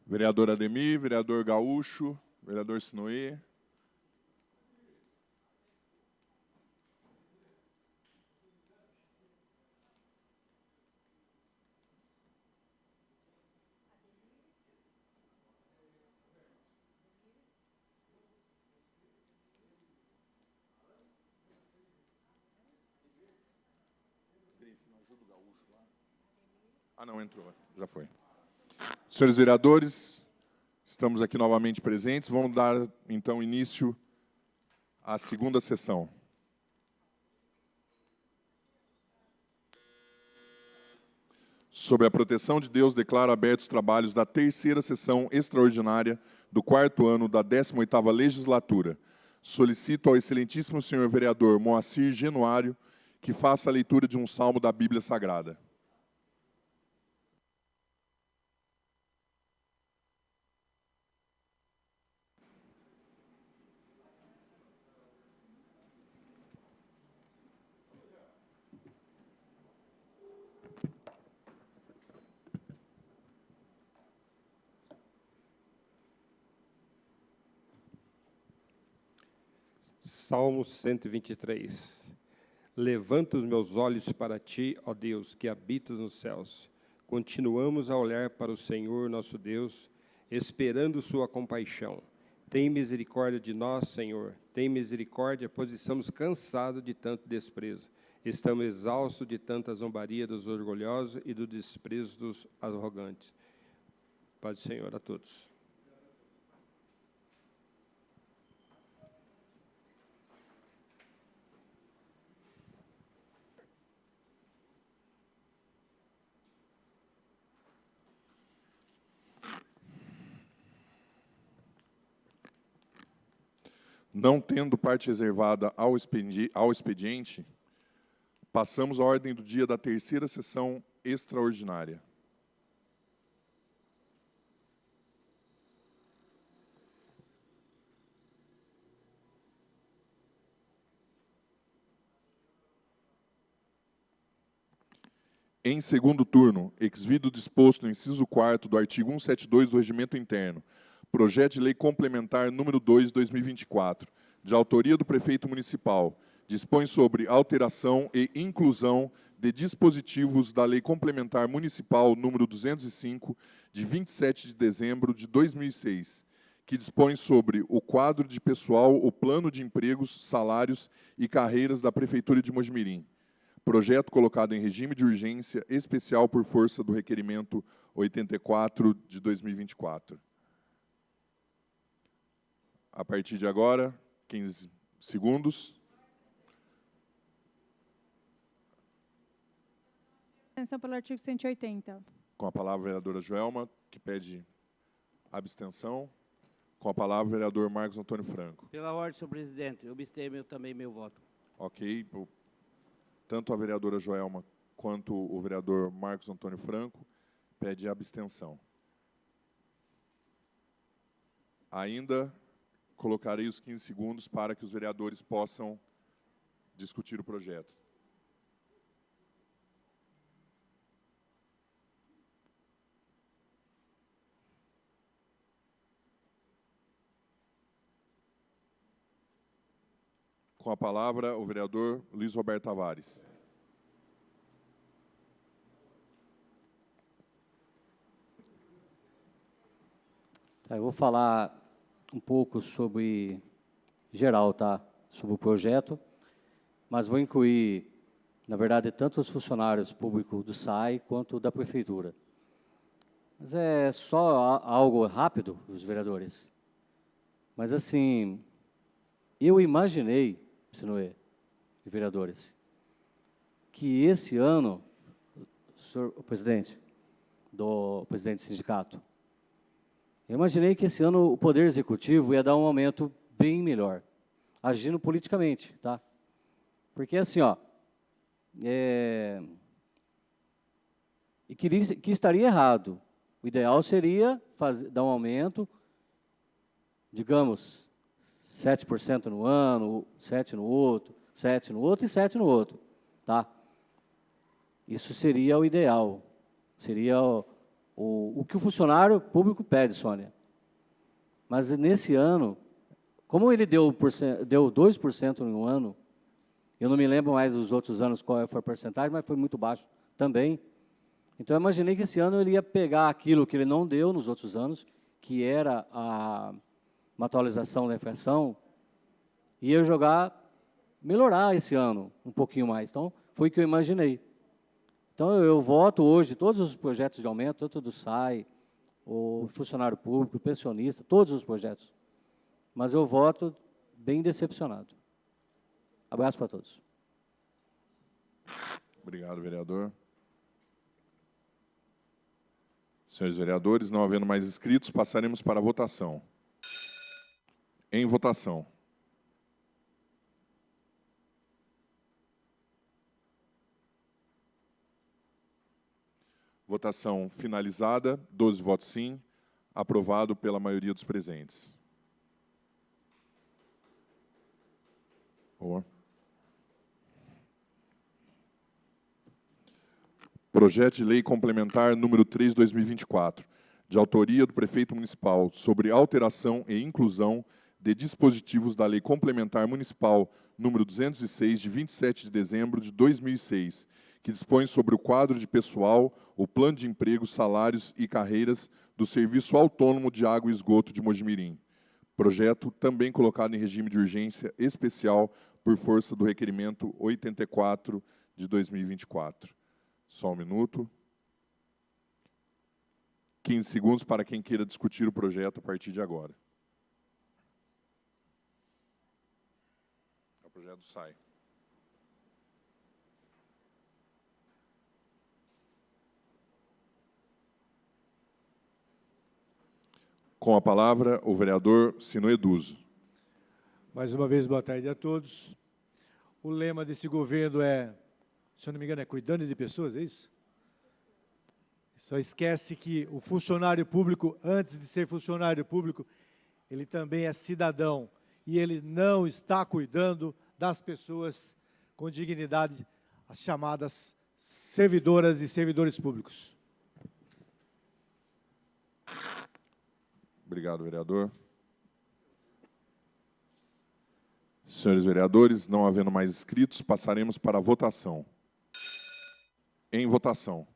[SPEAKER 1] Vereador Ademir, vereador Gaúcho, vereador Sinoê. Ah, não, entrou. Já foi. Senhores vereadores, estamos aqui novamente presentes. Vamos dar, então, início à segunda sessão. Sob a proteção de Deus, declaro abertos os trabalhos da terceira sessão extraordinária do 4º ano da 18ª legislatura. Solicito ao excelentíssimo senhor vereador Moacir Genuário que faça a leitura de um salmo da Bíblia Sagrada.
[SPEAKER 8] Salmo 123. Levanto os meus olhos para ti, ó Deus, que habitas nos céus. Continuamos a olhar para o Senhor, nosso Deus, esperando sua compaixão. Tem misericórdia de nós, Senhor. Tem misericórdia, pois estamos cansados de tanto desprezo. Estamos exaustos de tanta zombaria dos orgulhosos e do desprezo dos arrogantes. Paz do Senhor a todos.
[SPEAKER 1] Não tendo parte reservada ao expediente, passamos à ordem do dia da terceira sessão extraordinária. Em segundo turno, exvido disposto no inciso 4º do artigo 172 do Regimento Interno, projeto de lei complementar número 2 de 2024, de autoria do prefeito municipal, dispõe sobre alteração e inclusão de dispositivos da lei complementar municipal número 205, de 27 de dezembro de 2006, que dispõe sobre o quadro de pessoal, o plano de empregos, salários e carreiras da Prefeitura de Mojimirim. Projeto colocado em regime de urgência especial por força do requerimento 84 de 2024. A partir de agora, 15 segundos.
[SPEAKER 5] Abstenção pelo artigo 180.
[SPEAKER 1] Com a palavra a vereadora Joelma, que pede abstenção. Com a palavra o vereador Marcos Antônio Franco.
[SPEAKER 7] Pela ordem, senhor presidente, eu abstenho também meu voto.
[SPEAKER 1] Ok. Tanto a vereadora Joelma quanto o vereador Marcos Antônio Franco pede abstenção. Ainda colocarei os 15 segundos para que os vereadores possam discutir o projeto. Com a palavra, o vereador Luiz Roberto Tavares.
[SPEAKER 6] Eu vou falar um pouco sobre geral, tá? Sobre o projeto, mas vou incluir, na verdade, tanto os funcionários públicos do SAI quanto da prefeitura. Mas é só algo rápido, os vereadores. Mas assim, eu imaginei, senhor vereadores, que esse ano, senhor presidente do sindicato, eu imaginei que esse ano o Poder Executivo ia dar um aumento bem melhor, agindo politicamente, tá? Porque assim, ó, e que estaria errado. O ideal seria dar um aumento, digamos, 7% no ano, 7% no outro, 7% no outro e 7% no outro, tá? Isso seria o ideal, seria o que o funcionário público pede, Sônia. Mas nesse ano, como ele deu 2% no ano, eu não me lembro mais dos outros anos qual foi a porcentagem, mas foi muito baixo também. Então, eu imaginei que esse ano ele ia pegar aquilo que ele não deu nos outros anos, que era uma atualização da inflação, e ia melhorar esse ano um pouquinho mais. Então, foi o que eu imaginei. Então, eu voto hoje todos os projetos de aumento, tanto do SAI, o funcionário público, o pensionista, todos os projetos. Mas eu voto bem decepcionado. Abraço para todos.
[SPEAKER 1] Obrigado, vereador. Senhores vereadores, não havendo mais inscritos, passaremos para a votação. Em votação. Votação finalizada, 12 votos sim, aprovado pela maioria dos presentes. Boa. Projeto de Lei Complementar número 3, 2024, de autoria do Prefeito Municipal, sobre alteração e inclusão de dispositivos da Lei Complementar Municipal número 206, de 27 de dezembro de 2006, que dispõe sobre o quadro de pessoal, o plano de emprego, salários e carreiras do Serviço Autônomo de Água e Esgoto de Mojimirim. Projeto também colocado em regime de urgência especial por força do requerimento 84 de 2024. Só um minuto. 15 segundos para quem queira discutir o projeto a partir de agora. O projeto sai. Com a palavra, o vereador Sino Eduso.
[SPEAKER 3] Mais uma vez, boa tarde a todos. O lema desse governo é, se eu não me engano, é cuidando de pessoas, é isso? Só esquece que o funcionário público, antes de ser funcionário público, ele também é cidadão. E ele não está cuidando das pessoas com dignidade, as chamadas servidoras e servidores públicos.
[SPEAKER 1] Obrigado, vereador. Senhores vereadores, não havendo mais inscritos, passaremos para a votação. Em votação.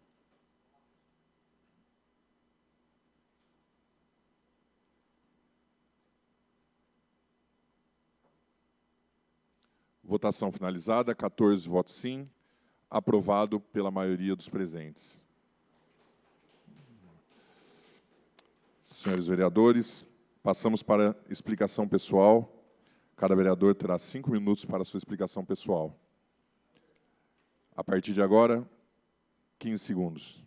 [SPEAKER 1] Votação finalizada, 14 votos sim, aprovado pela maioria dos presentes. Senhores vereadores, passamos para a explicação pessoal. Cada vereador terá 5 minutos para a sua explicação pessoal. A partir de agora, 15 segundos.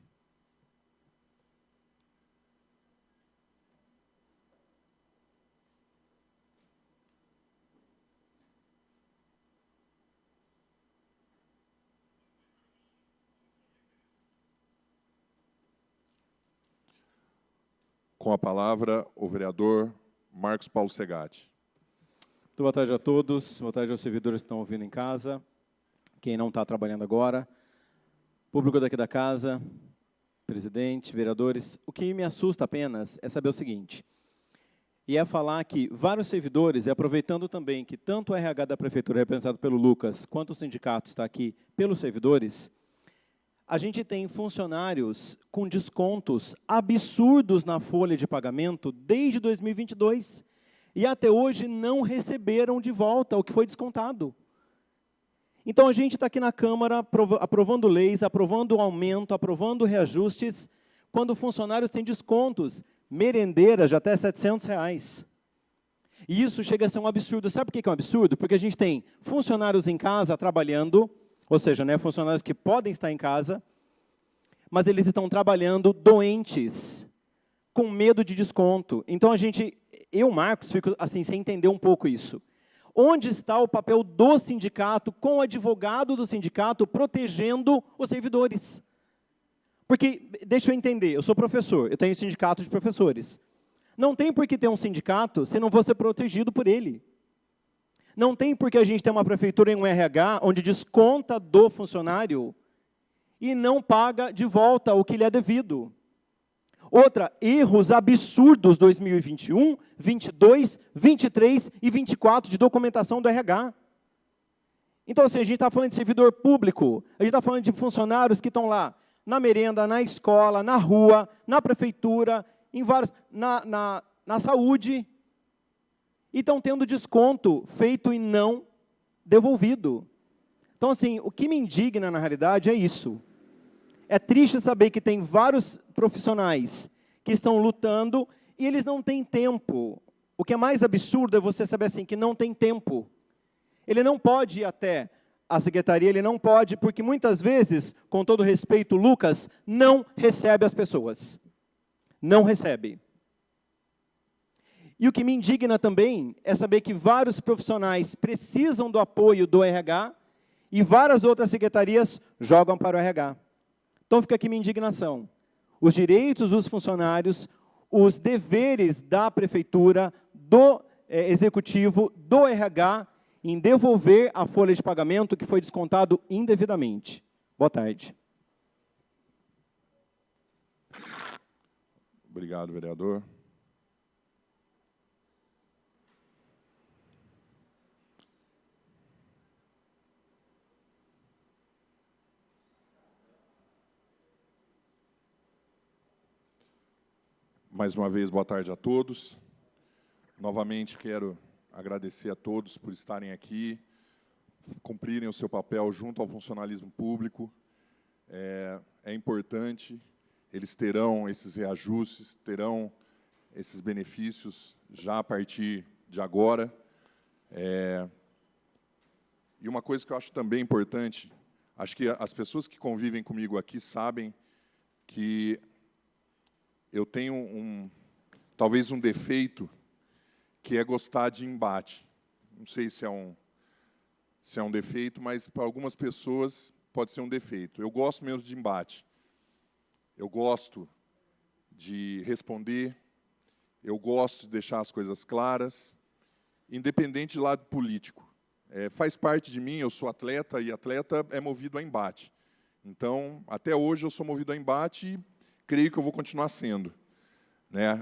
[SPEAKER 1] Com a palavra, o vereador Marcos Paulo Segatti.
[SPEAKER 9] Muito boa tarde a todos, boa tarde aos servidores que estão ouvindo em casa, quem não está trabalhando agora, público daqui da casa, presidente, vereadores. O que me assusta apenas é saber o seguinte, e é falar que vários servidores, e aproveitando também que tanto o RH da Prefeitura, representado pelo Lucas, quanto o sindicato está aqui pelos servidores, a gente tem funcionários com descontos absurdos na folha de pagamento desde 2022, e até hoje não receberam de volta o que foi descontado. Então, a gente está aqui na Câmara aprovando leis, aprovando aumento, aprovando reajustes, quando funcionários têm descontos, merendeiras de até R$700. E isso chega a ser um absurdo. Sabe por que é um absurdo? Porque a gente tem funcionários em casa trabalhando, ou seja, né, funcionários que podem estar em casa, mas eles estão trabalhando doentes, com medo de desconto. Então, eu, Marcos, fico assim, sem entender um pouco isso. Onde está o papel do sindicato, com o advogado do sindicato, protegendo os servidores? Porque, deixa eu entender, eu sou professor, eu tenho sindicato de professores. Não tem por que ter um sindicato se não vou ser protegido por ele. Não tem por que a gente ter uma prefeitura em um RH onde desconta do funcionário e não paga de volta o que lhe é devido. Outra, erros absurdos 2021, 22, 23 e 24 de documentação do RH. Então, assim, a gente está falando de servidor público, a gente está falando de funcionários que estão lá na merenda, na escola, na rua, na prefeitura, em vários, na saúde, e estão tendo desconto feito e não devolvido. Então, assim, o que me indigna, na realidade, é isso. É triste saber que tem vários profissionais que estão lutando e eles não têm tempo. O que é mais absurdo é você saber assim, que não tem tempo. Ele não pode ir até a secretaria, ele não pode, porque muitas vezes, com todo respeito, Lucas não recebe as pessoas. Não recebe. E o que me indigna também é saber que vários profissionais precisam do apoio do RH e várias outras secretarias jogam para o RH. Então fica aqui minha indignação. Os direitos dos funcionários, os deveres da prefeitura, do executivo, do RH, em devolver a folha de pagamento que foi descontado indevidamente. Boa tarde.
[SPEAKER 1] Obrigado, vereador. Mais uma vez, boa tarde a todos. Novamente, quero agradecer a todos por estarem aqui, cumprirem o seu papel junto ao funcionalismo público. É importante, eles terão esses reajustes, terão esses benefícios já a partir de agora. E uma coisa que eu acho também importante, acho que as pessoas que convivem comigo aqui sabem que eu tenho talvez um defeito, que é gostar de embate. Não sei se é um defeito, mas para algumas pessoas pode ser um defeito. Eu gosto mesmo de embate. Eu gosto de responder, eu gosto de deixar as coisas claras, independente de lado político. Faz parte de mim, eu sou atleta, e atleta é movido a embate. Então, até hoje eu sou movido a embate e creio que eu vou continuar sendo.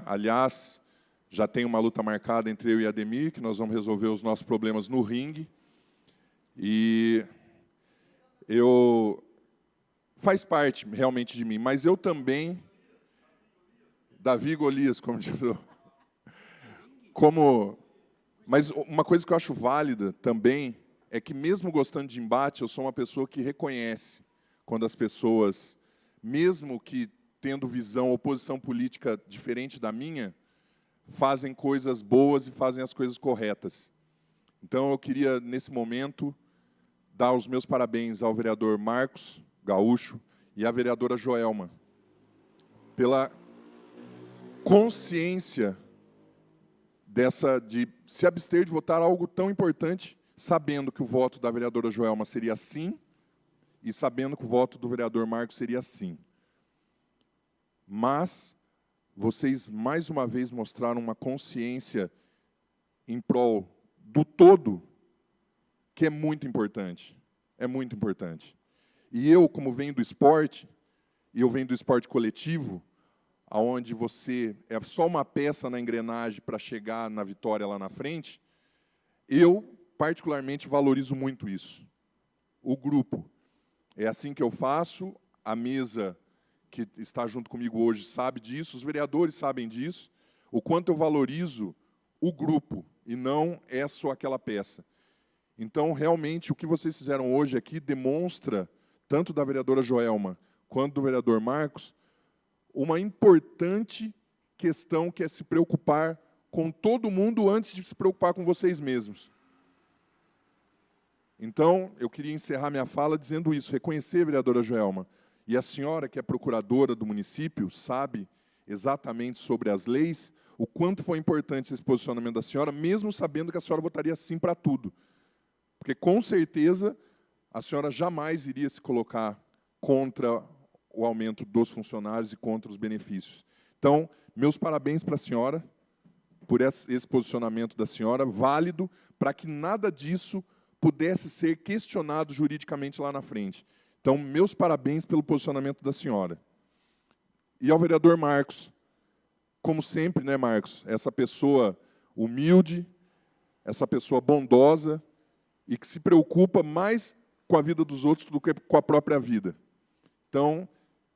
[SPEAKER 1] Aliás, já tem uma luta marcada entre eu e Ademir, que nós vamos resolver os nossos problemas no ringue. E faz parte realmente de mim, mas eu também, Davi e Golias, como diz mas uma coisa que eu acho válida também é que, mesmo gostando de embate, eu sou uma pessoa que reconhece quando as pessoas, mesmo que tendo visão ou posição política diferente da minha, fazem coisas boas e fazem as coisas corretas. Então, eu queria, nesse momento, dar os meus parabéns ao vereador Marcos Gaúcho e à vereadora Joelma, pela consciência de se abster de votar algo tão importante, sabendo que o voto da vereadora Joelma seria sim, e sabendo que o voto do vereador Marcos seria sim. Mas vocês, mais uma vez, mostraram uma consciência em prol do todo, que é muito importante. É muito importante. E eu, como venho do esporte, e eu venho do esporte coletivo, onde você é só uma peça na engrenagem para chegar na vitória lá na frente, eu, particularmente, valorizo muito isso. O grupo. É assim que eu faço, a mesa que está junto comigo hoje sabe disso, os vereadores sabem disso, o quanto eu valorizo o grupo, e não é só aquela peça. Então, realmente, o que vocês fizeram hoje aqui demonstra, tanto da vereadora Joelma quanto do vereador Marcos, uma importante questão, que é se preocupar com todo mundo antes de se preocupar com vocês mesmos. Então, eu queria encerrar minha fala dizendo isso, reconhecer a vereadora Joelma. E a senhora, que é procuradora do município, sabe exatamente sobre as leis, o quanto foi importante esse posicionamento da senhora, mesmo sabendo que a senhora votaria sim para tudo. Porque, com certeza, a senhora jamais iria se colocar contra o aumento dos funcionários e contra os benefícios. Então, meus parabéns para a senhora, por esse posicionamento da senhora, válido, para que nada disso pudesse ser questionado juridicamente lá na frente. Então, meus parabéns pelo posicionamento da senhora. E ao vereador Marcos, como sempre, né, Marcos, essa pessoa humilde, essa pessoa bondosa e que se preocupa mais com a vida dos outros do que com a própria vida. Então,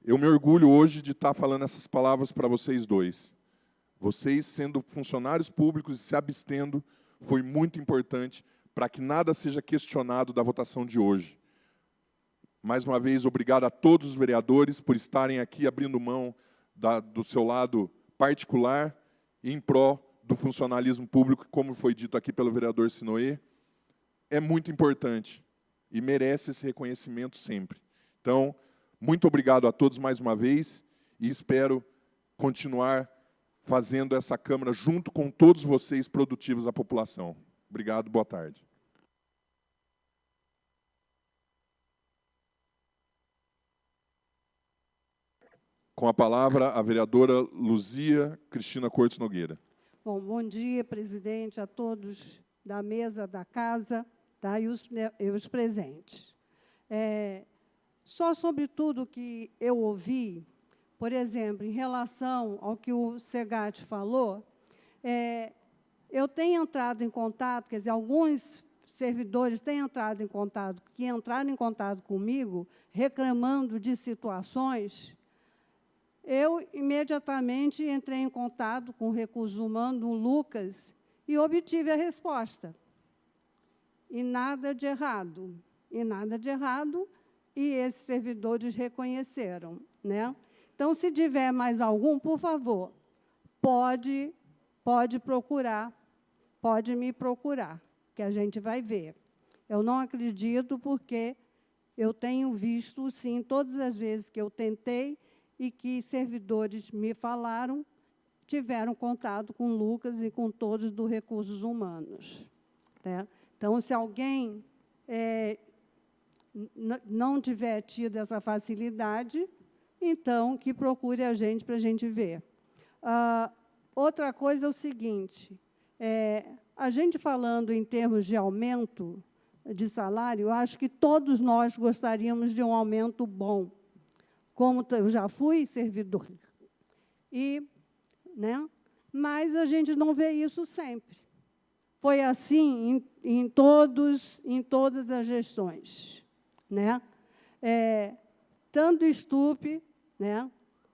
[SPEAKER 1] eu me orgulho hoje de estar falando essas palavras para vocês dois. Vocês, sendo funcionários públicos e se abstendo, foi muito importante para que nada seja questionado da votação de hoje. Mais uma vez, obrigado a todos os vereadores por estarem aqui abrindo mão do seu lado particular em pró do funcionalismo público, como foi dito aqui pelo vereador Sinoê. É muito importante e merece esse reconhecimento sempre. Então, muito obrigado a todos mais uma vez e espero continuar fazendo essa Câmara junto com todos vocês produtivos à população. Obrigado, boa tarde. Com a palavra, a vereadora Luzia Cristina Cortes Nogueira.
[SPEAKER 10] Bom dia, presidente, a todos da mesa da casa, tá, e os presentes. Só sobre tudo que eu ouvi, por exemplo, em relação ao que o Segatti falou, eu tenho entrado em contato, quer dizer, alguns servidores têm entrado em contato, que entraram em contato comigo, reclamando de situações. Eu imediatamente entrei em contato com o Recursos Humanos, o Lucas, e obtive a resposta. E nada de errado. E nada de errado, e esses servidores reconheceram, né? Então, se tiver mais algum, por favor, pode procurar, pode me procurar, que a gente vai ver. Eu não acredito, porque eu tenho visto, sim, todas as vezes que eu tentei, e que servidores me falaram, tiveram contato com o Lucas e com todos do Recursos Humanos. Né? Então, se alguém não tiver tido essa facilidade, então, que procure a gente para a gente ver. Outra coisa é o seguinte, a gente falando em termos de aumento de salário, eu acho que todos nós gostaríamos de um aumento bom, como eu já fui servidor, né? Mas a gente não vê isso sempre. Foi assim em todas as gestões. Né? Tanto estupro, né?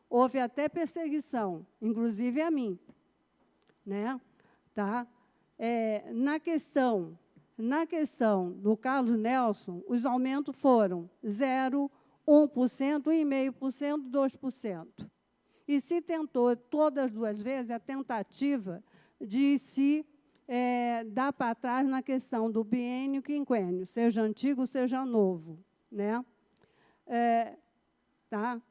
[SPEAKER 10] Houve até perseguição, inclusive a mim. Né? Tá? Na questão do Carlos Nelson, os aumentos foram 0%, 1%, 1,5%, 2%. E se tentou, todas as duas vezes, a tentativa de se dar para trás na questão do biênio e quinquênio, seja antigo, seja novo. Né? Tá?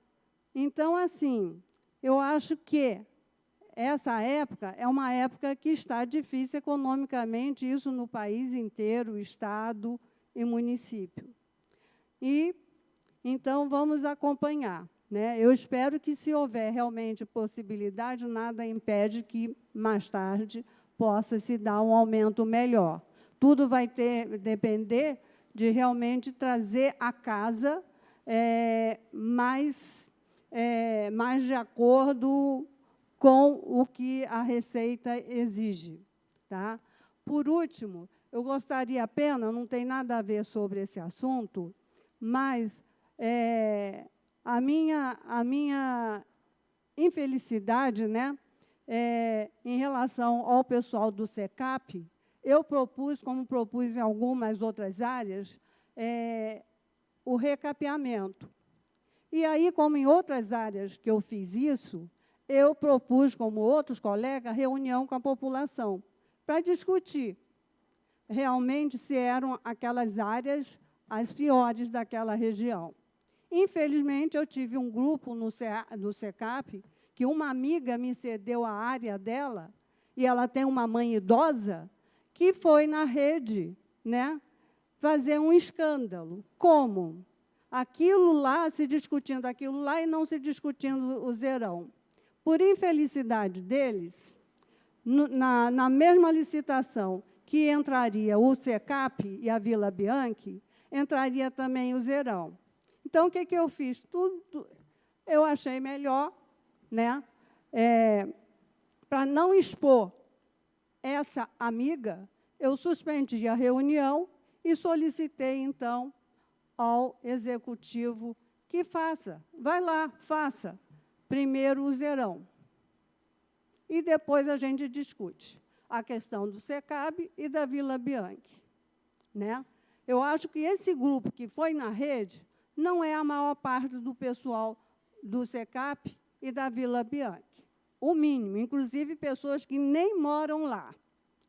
[SPEAKER 10] Então, assim, eu acho que essa época é uma época que está difícil economicamente, isso no país inteiro, estado e município. Então, vamos acompanhar. Né? Eu espero que, se houver realmente possibilidade, nada impede que, mais tarde, possa se dar um aumento melhor. Tudo vai depender de realmente trazer a casa mais de acordo com o que a Receita exige. Tá? Por último, eu gostaria apenas, não tem nada a ver sobre esse assunto, mas a minha infelicidade, né, em relação ao pessoal do SECAP, eu propus, como propus em algumas outras áreas, o recapeamento. E aí, como em outras áreas que eu fiz isso, eu propus, como outros colegas, reunião com a população, para discutir realmente se eram aquelas áreas as piores daquela região. Infelizmente, eu tive um grupo no SECAP, que uma amiga me cedeu a área dela, e ela tem uma mãe idosa, que foi na rede, né, fazer um escândalo. Como? Aquilo lá, se discutindo aquilo lá e não se discutindo o zerão. Por infelicidade deles, na mesma licitação que entraria o SECAP e a Vila Bianchi, entraria também o zerão. Então, o que eu fiz? Eu achei melhor, né, para não expor essa amiga, eu suspendi a reunião e solicitei, então, ao Executivo que faça. Vai lá, faça. Primeiro o zerão. E depois a gente discute a questão do SECAP e da Vila Bianchi. Né? Eu acho que esse grupo que foi na rede não é a maior parte do pessoal do SECAP e da Vila Bianchi. O mínimo, inclusive pessoas que nem moram lá,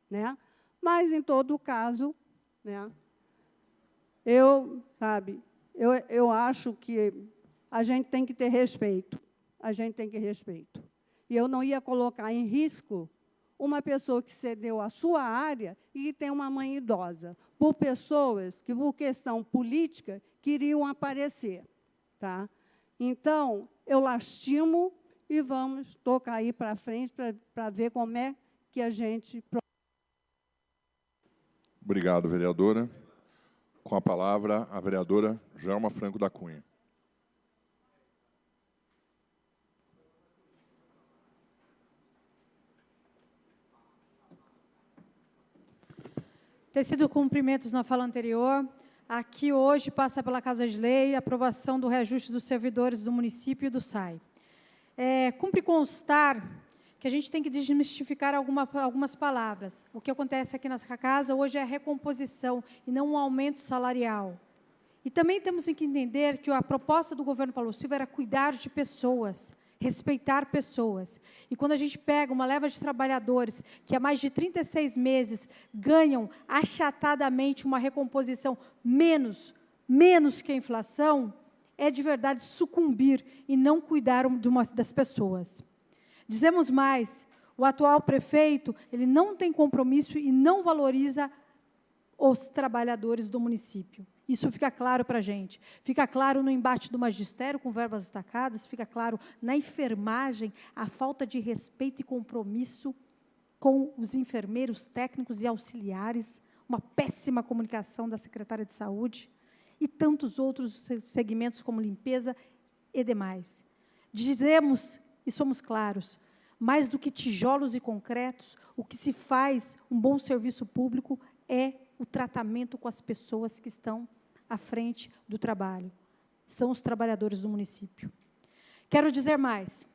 [SPEAKER 10] né? Mas, em todo caso, né, eu acho que a gente tem que ter respeito. A gente tem que ter respeito. E eu não ia colocar em risco uma pessoa que cedeu a sua área e que tem uma mãe idosa, por pessoas que, por questão política, queriam aparecer. Tá? Então, eu lastimo e vamos tocar aí para frente para ver como é que a gente...
[SPEAKER 1] Obrigado, vereadora. Com a palavra, a vereadora Djalma Franco da Cunha.
[SPEAKER 5] Tecido cumprimentos na fala anterior. Aqui hoje passa pela Casa de Lei a aprovação do reajuste dos servidores do município e do SAI. Cumpre constar que a gente tem que desmistificar algumas palavras. O que acontece aqui nessa casa hoje é a recomposição e não um aumento salarial. E também temos que entender que a proposta do governo Paulo Silva era cuidar de pessoas, respeitar pessoas. E quando a gente pega uma leva de trabalhadores que há mais de 36 meses ganham achatadamente uma recomposição menos que a inflação, é de verdade sucumbir e não cuidar das pessoas. Dizemos mais, o atual prefeito, ele não tem compromisso e não valoriza os trabalhadores do município. Isso fica claro para a gente. Fica claro no embate do magistério com verbas destacadas, fica claro na enfermagem, a falta de respeito e compromisso com os enfermeiros, técnicos e auxiliares, uma péssima comunicação da secretária de Saúde e tantos outros segmentos como limpeza e demais. Dizemos e somos claros, mais do que tijolos e concretos, o que se faz um bom serviço público é o tratamento com as pessoas que estão à frente do trabalho. São os trabalhadores do município. Quero dizer mais.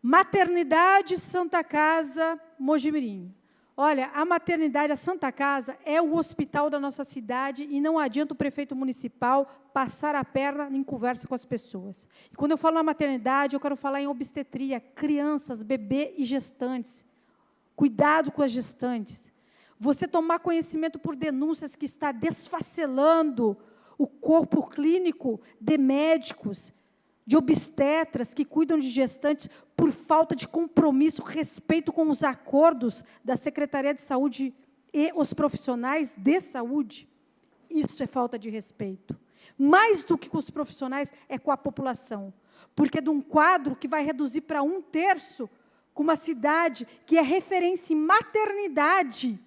[SPEAKER 5] Maternidade Santa Casa Mojimirim. Olha, a maternidade, a Santa Casa, é o hospital da nossa cidade e não adianta o prefeito municipal passar a perna em conversa com as pessoas. E quando eu falo na maternidade, eu quero falar em obstetria, crianças, bebê e gestantes. Cuidado com as gestantes. Você tomar conhecimento por denúncias que está desfacelando o corpo clínico de médicos, de obstetras que cuidam de gestantes por falta de compromisso, respeito com os acordos da Secretaria de Saúde e os profissionais de saúde. Isso é falta de respeito. Mais do que com os profissionais, é com a população. Porque de um quadro que vai reduzir para 1/3, com uma cidade que é referência em maternidade,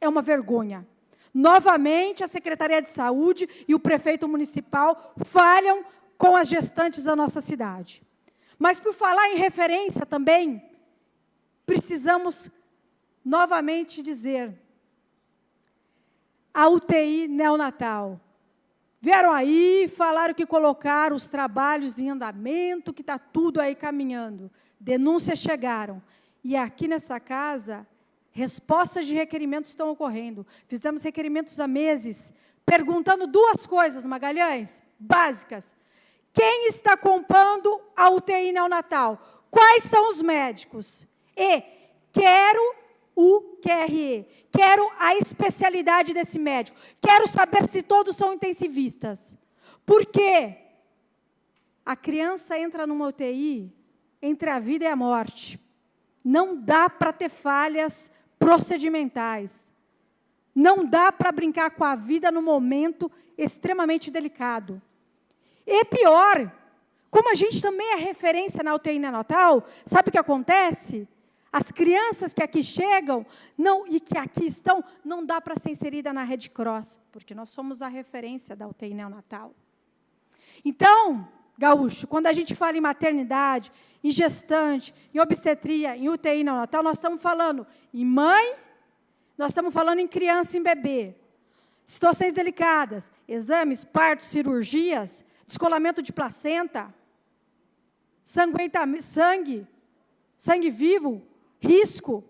[SPEAKER 5] é uma vergonha. Novamente, a Secretaria de Saúde e o prefeito municipal falham com as gestantes da nossa cidade. Mas, por falar em referência também, precisamos novamente dizer, a UTI neonatal. Vieram aí, falaram que colocaram os trabalhos em andamento, que está tudo aí caminhando. Denúncias chegaram. E aqui nessa casa, respostas de requerimentos estão ocorrendo. Fizemos requerimentos há meses, perguntando 2 coisas, Magalhães, básicas. Quem está comprando a UTI neonatal? Quais são os médicos? E quero o QRE, quero a especialidade desse médico, quero saber se todos são intensivistas. Por quê? A criança entra numa UTI entre a vida e a morte. Não dá para ter falhas procedimentais. Não dá para brincar com a vida num momento extremamente delicado. E pior, como a gente também é referência na UTI neonatal, sabe o que acontece? As crianças que aqui chegam e que aqui estão, não dá para ser inserida na Red Cross, porque nós somos a referência da UTI neonatal. Então, Gaúcho, quando a gente fala em maternidade, em gestante, em obstetria, em UTI neonatal, nós estamos falando em mãe, nós estamos falando em criança e em bebê. Situações delicadas, exames, partos, cirurgias, descolamento de placenta, sangue vivo, risco.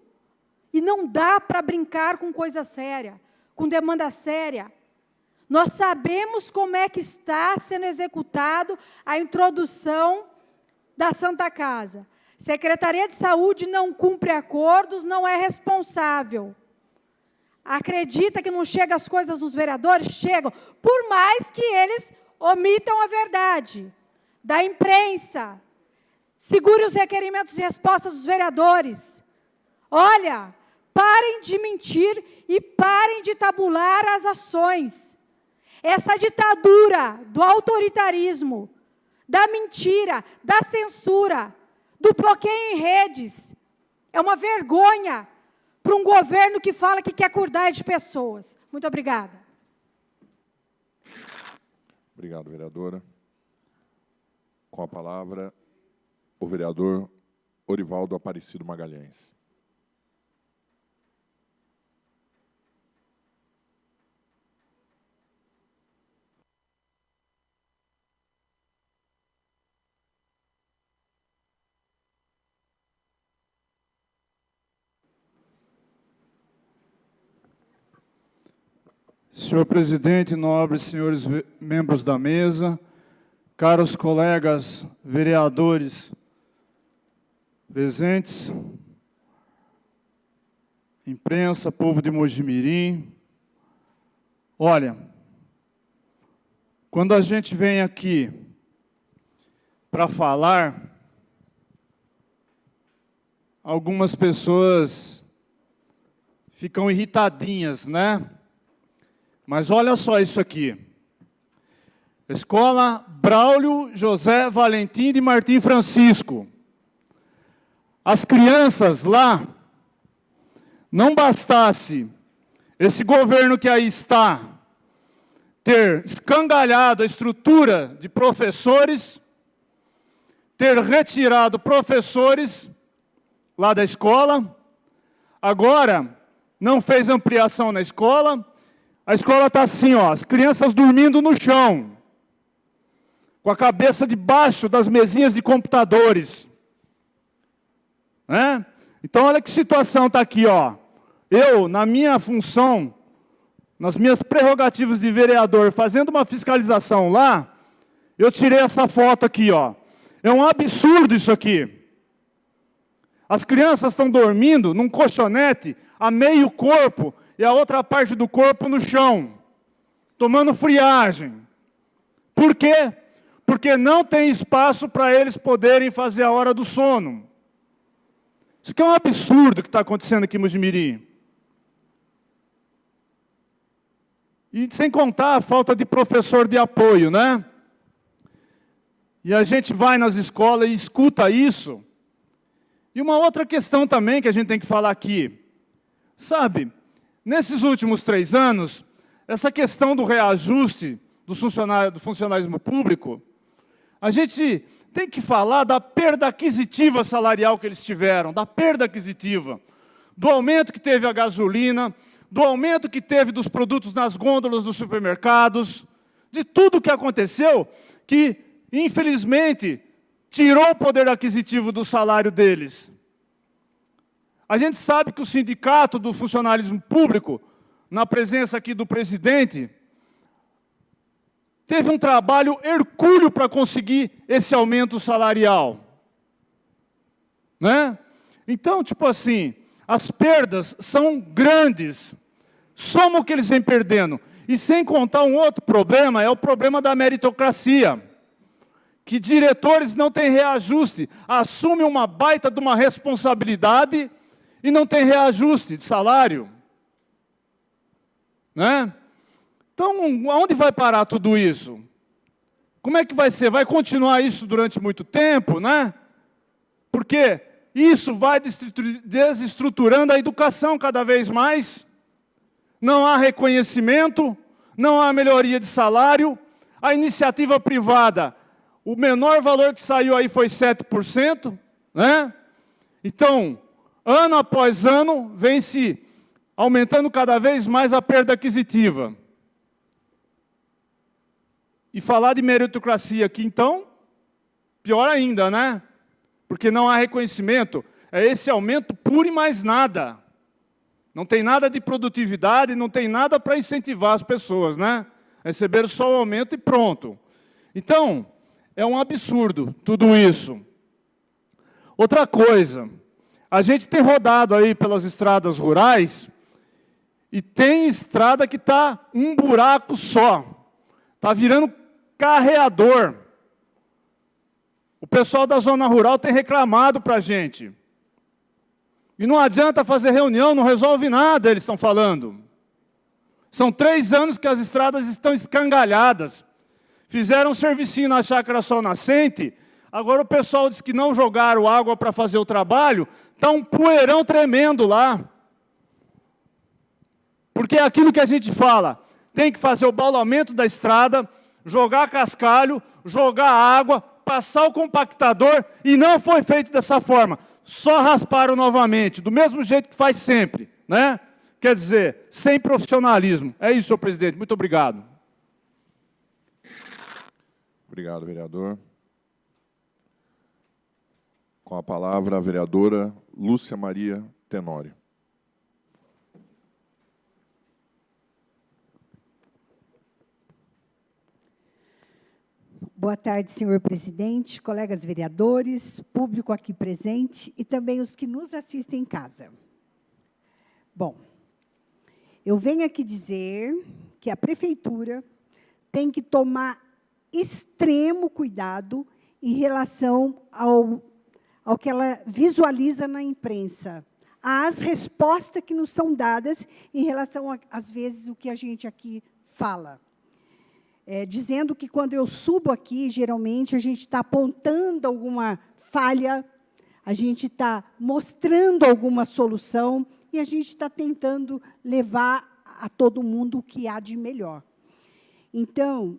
[SPEAKER 5] E não dá para brincar com coisa séria, com demanda séria. Nós sabemos como é que está sendo executado a introdução da Santa Casa. Secretaria de Saúde não cumpre acordos, não é responsável. Acredita que não chegam as coisas dos vereadores? Chegam, por mais que eles omitam a verdade. Da imprensa, segure os requerimentos e respostas dos vereadores. Olha, parem de mentir e parem de tabular as ações. Essa ditadura do autoritarismo, da mentira, da censura, do bloqueio em redes, é uma vergonha para um governo que fala que quer cuidar de pessoas. Muito obrigada.
[SPEAKER 1] Obrigado, vereadora. Com a palavra, o vereador Orivaldo Aparecido Magalhães.
[SPEAKER 11] Senhor presidente, nobres senhores membros da mesa, caros colegas vereadores presentes, imprensa, povo de Mojimirim, olha, quando a gente vem aqui para falar, algumas pessoas ficam irritadinhas, né? Mas olha só isso aqui. Escola Braulio José Valentim de Martim Francisco. As crianças lá, não bastasse esse governo que aí está ter escangalhado a estrutura de professores, ter retirado professores lá da escola, agora não fez ampliação na escola. A escola está assim, ó, as crianças dormindo no chão, com a cabeça debaixo das mesinhas de computadores. Né? Então, olha que situação está aqui, ó. Eu, na minha função, nas minhas prerrogativas de vereador, fazendo uma fiscalização lá, eu tirei essa foto aqui, ó. É um absurdo isso aqui. As crianças estão dormindo num colchonete a meio corpo, e a outra parte do corpo no chão, tomando friagem. Por quê? Porque não tem espaço para eles poderem fazer a hora do sono. Isso aqui é um absurdo que está acontecendo aqui em Mojimirim. E sem contar a falta de professor de apoio, né? E a gente vai nas escolas e escuta isso. E uma outra questão também que a gente tem que falar aqui. Sabe, nesses últimos 3 anos, essa questão do reajuste do funcionalismo público, a gente tem que falar da perda aquisitiva salarial que eles tiveram, da perda aquisitiva, do aumento que teve a gasolina, do aumento que teve dos produtos nas gôndolas dos supermercados, de tudo o que aconteceu, que, infelizmente, tirou o poder aquisitivo do salário deles. A gente sabe que o sindicato do funcionalismo público, na presença aqui do presidente, teve um trabalho hercúleo para conseguir esse aumento salarial. Né? Então, tipo assim, as perdas são grandes. Soma o que eles vêm perdendo. E sem contar um outro problema, é o problema da meritocracia. Que diretores não têm reajuste, assumem uma baita de uma responsabilidade e não tem reajuste de salário. Né? Então, aonde vai parar tudo isso? Como é que vai ser? Vai continuar isso durante muito tempo, né? Porque isso vai desestruturando a educação cada vez mais. Não há reconhecimento, não há melhoria de salário. A iniciativa privada, o menor valor que saiu aí foi 7%, né? Então, ano após ano, vem se aumentando cada vez mais a perda aquisitiva. E falar de meritocracia aqui, então, pior ainda, né? Porque não há reconhecimento. É esse aumento puro e mais nada. Não tem nada de produtividade, não tem nada para incentivar as pessoas, né? Receberam só o aumento e pronto. Então, é um absurdo tudo isso. Outra coisa, a gente tem rodado aí pelas estradas rurais e tem estrada que está um buraco só. Está virando carreador. O pessoal da zona rural tem reclamado para a gente. E não adianta fazer reunião, não resolve nada, eles estão falando. São 3 anos que as estradas estão escangalhadas. Fizeram um servicinho na Chácara Sol Nascente, agora o pessoal diz que não jogaram água para fazer o trabalho, está um poeirão tremendo lá. Porque é aquilo que a gente fala, tem que fazer o baulamento da estrada, jogar cascalho, jogar água, passar o compactador, e não foi feito dessa forma. Só rasparam novamente, do mesmo jeito que faz sempre, né? Quer dizer, sem profissionalismo. É isso, senhor presidente. Muito obrigado.
[SPEAKER 1] Obrigado, vereador. Com a palavra, a vereadora Lúcia Maria Tenório.
[SPEAKER 12] Boa tarde, senhor presidente, colegas vereadores, público aqui presente e também os que nos assistem em casa. Bom, eu venho aqui dizer que a prefeitura tem que tomar extremo cuidado em relação ao que ela visualiza na imprensa, às respostas que nos são dadas em relação, às vezes, o que a gente aqui fala. Dizendo que, quando eu subo aqui, geralmente, a gente está apontando alguma falha, a gente está mostrando alguma solução e a gente está tentando levar a todo mundo o que há de melhor. Então,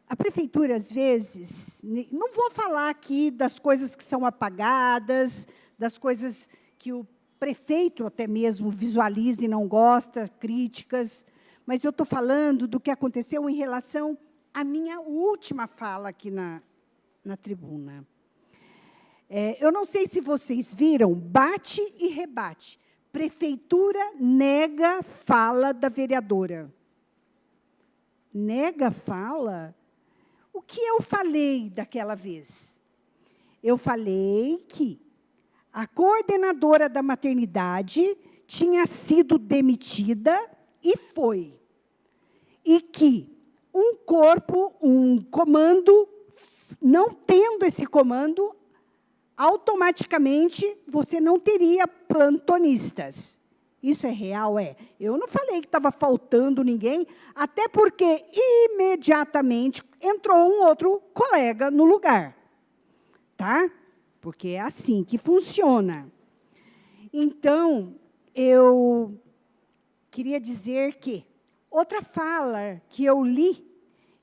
[SPEAKER 12] a prefeitura, às vezes, não vou falar aqui das coisas que são apagadas, das coisas que o prefeito até mesmo visualiza e não gosta, críticas, mas eu estou falando do que aconteceu em relação à minha última fala aqui na tribuna. Eu não sei se vocês viram, bate e rebate. Prefeitura nega fala da vereadora. Nega fala? O que eu falei daquela vez? Eu falei que a coordenadora da maternidade tinha sido demitida e foi. E que um corpo, um comando, não tendo esse comando, automaticamente você não teria plantonistas. Isso é real? É. Eu não falei que estava faltando ninguém, até porque imediatamente entrou um outro colega no lugar. Tá? Porque é assim que funciona. Então, eu queria dizer que outra fala que eu li,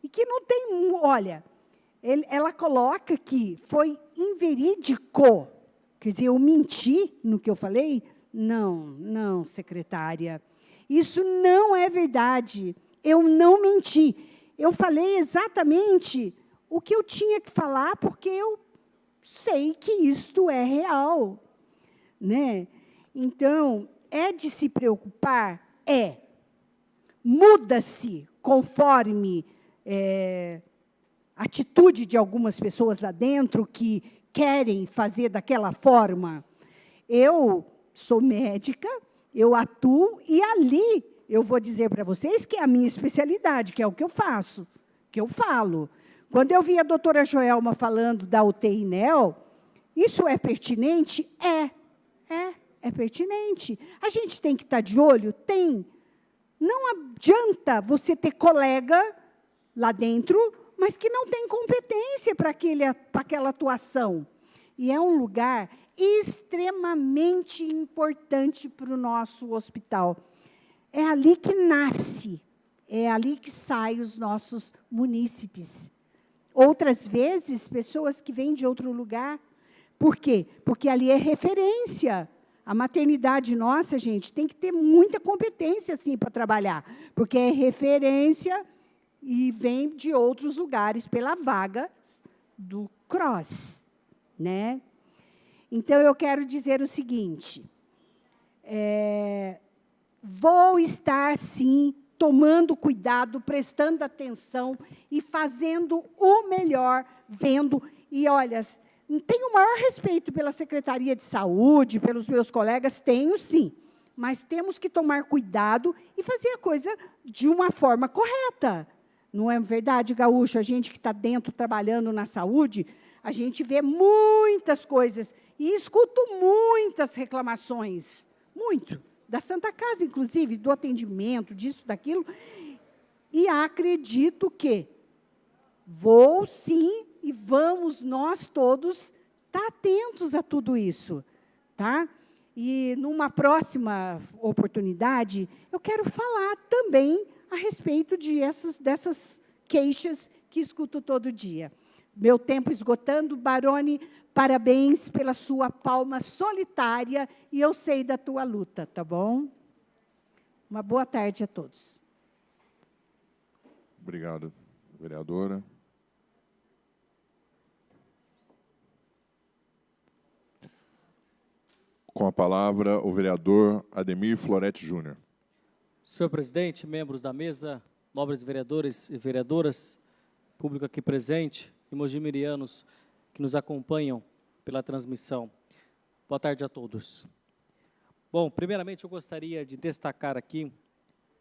[SPEAKER 12] e que não tem... Olha, ela coloca que foi inverídico. Quer dizer, eu menti no que eu falei? Não, secretária. Isso não é verdade. Eu não menti. Eu falei exatamente o que eu tinha que falar, porque eu sei que isto é real. Né? Então, é de se preocupar? É. Muda-se conforme a atitude de algumas pessoas lá dentro que querem fazer daquela forma. Eu sou médica, eu atuo, e ali eu vou dizer para vocês que é a minha especialidade, que é o que eu faço, que eu falo. Quando eu vi a doutora Joelma falando da UTI NEL, isso é pertinente? É pertinente. A gente tem que estar de olho? Tem. Não adianta você ter colega lá dentro, mas que não tem competência para aquela atuação. E é um lugar extremamente importante para o nosso hospital. É ali que nasce, é ali que saem os nossos munícipes. Outras vezes, pessoas que vêm de outro lugar. Por quê? Porque ali é referência. A maternidade nossa, gente, tem que ter muita competência, assim, para trabalhar, porque é referência e vem de outros lugares pela vaga do CROSS, né? Então, eu quero dizer o seguinte, vou estar, sim, tomando cuidado, prestando atenção e fazendo o melhor, vendo. E, olha, tenho o maior respeito pela Secretaria de Saúde, pelos meus colegas, tenho sim, mas temos que tomar cuidado e fazer a coisa de uma forma correta. Não é verdade, Gaúcho? A gente que está dentro, trabalhando na saúde, a gente vê muitas coisas e escuto muitas reclamações, muito, da Santa Casa, inclusive, do atendimento, disso, daquilo, e acredito que vou sim e vamos nós todos estar atentos a tudo isso, tá? E numa próxima oportunidade, eu quero falar também a respeito dessas queixas que escuto todo dia. Meu tempo esgotando, Barone, parabéns pela sua palma solitária e eu sei da tua luta, tá bom? Uma boa tarde a todos.
[SPEAKER 1] Obrigado, vereadora. Com a palavra, o vereador Ademir Florete Júnior.
[SPEAKER 13] Senhor presidente, membros da mesa, nobres vereadores e vereadoras, público aqui presente e mojimirianos que nos acompanham pela transmissão. Boa tarde a todos. Bom, primeiramente eu gostaria de destacar aqui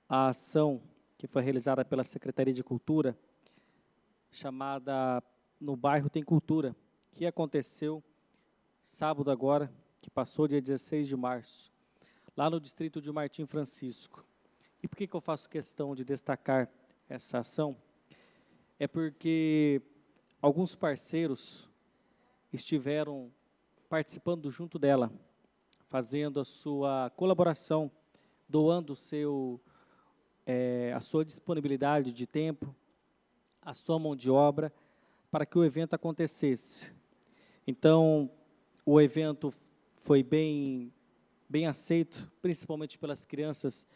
[SPEAKER 13] a ação que foi realizada pela Secretaria de Cultura, chamada No Bairro Tem Cultura, que aconteceu sábado agora, que passou dia 16 de março, lá no distrito de Martim Francisco. E por que eu faço questão de destacar essa ação? É porque alguns parceiros estiveram participando junto dela, fazendo a sua colaboração, doando a sua disponibilidade de tempo, a sua mão de obra, para que o evento acontecesse. Então, o evento foi bem aceito, principalmente pelas crianças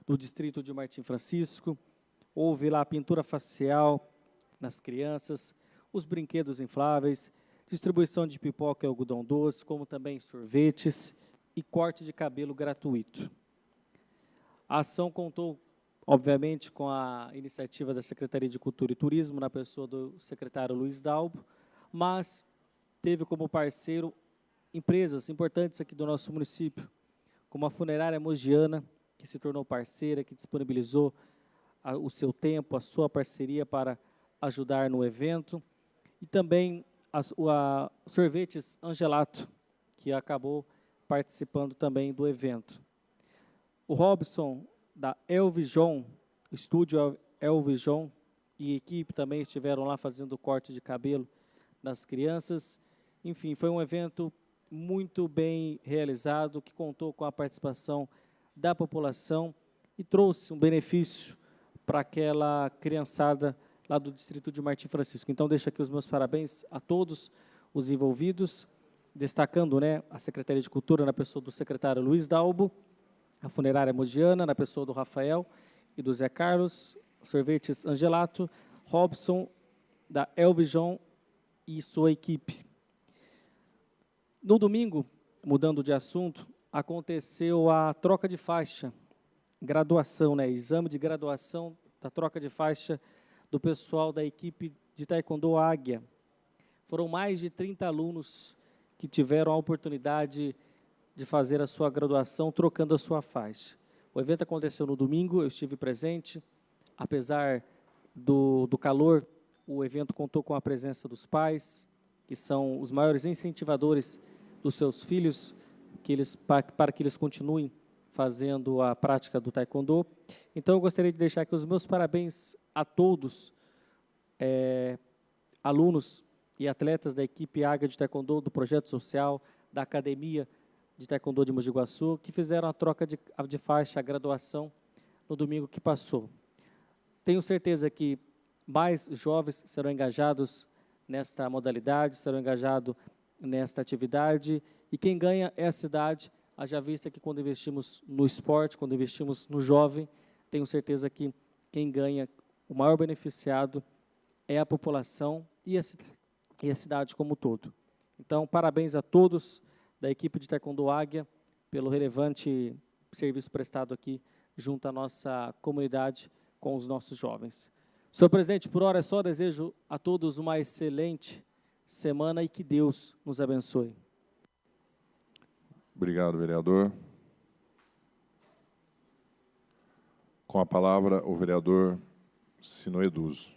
[SPEAKER 13] do distrito de Martim Francisco. Houve lá a pintura facial nas crianças, os brinquedos infláveis, distribuição de pipoca e algodão doce, como também sorvetes e corte de cabelo gratuito. A ação contou, obviamente, com a iniciativa da Secretaria de Cultura e Turismo, na pessoa do secretário Luiz Dalbo, mas teve como parceiro empresas importantes aqui do nosso município, como a Funerária Mogiana, que se tornou parceira, que disponibilizou o seu tempo, a sua parceria para ajudar no evento, e também a Sorvetes Angelato, que acabou participando também do evento. O Robson, da Elvision, o estúdio Elvision, e equipe também estiveram lá fazendo o corte de cabelo das crianças. Enfim, foi um evento muito bem realizado, que contou com a participação da população e trouxe um benefício para aquela criançada lá do distrito de Martim Francisco. Então, deixo aqui os meus parabéns a todos os envolvidos, destacando, né, a Secretaria de Cultura na pessoa do secretário Luiz Dalbo, a Funerária Mogiana na pessoa do Rafael e do Zé Carlos, Sorvetes Angelato, Robson, da Elvision e sua equipe. No domingo, mudando de assunto, aconteceu a troca de faixa, graduação, né, exame de graduação da troca de faixa do pessoal da equipe de Taekwondo Águia. Foram mais de 30 alunos que tiveram a oportunidade de fazer a sua graduação trocando a sua faixa. O evento aconteceu no domingo, eu estive presente. Apesar do calor, o evento contou com a presença dos pais, que são os maiores incentivadores dos seus filhos, para que eles continuem fazendo a prática do Taekwondo. Então, eu gostaria de deixar aqui os meus parabéns a todos, alunos e atletas da equipe Águia de Taekwondo, do Projeto Social, da Academia de Taekwondo de Mogi Guaçu, que fizeram a troca de faixa, a graduação, no domingo que passou. Tenho certeza que mais jovens serão engajados nesta modalidade, serão engajados nesta atividade, e quem ganha é a cidade, haja vista que quando investimos no esporte, quando investimos no jovem, tenho certeza que quem ganha, o maior beneficiado é a população e a cidade como um todo. Então, parabéns a todos da equipe de Taekwondo Águia pelo relevante serviço prestado aqui junto à nossa comunidade com os nossos jovens. Senhor presidente, por hora é só, desejo a todos uma excelente semana e que Deus nos abençoe.
[SPEAKER 1] Obrigado, vereador. Com a palavra, o vereador Sino Eduso.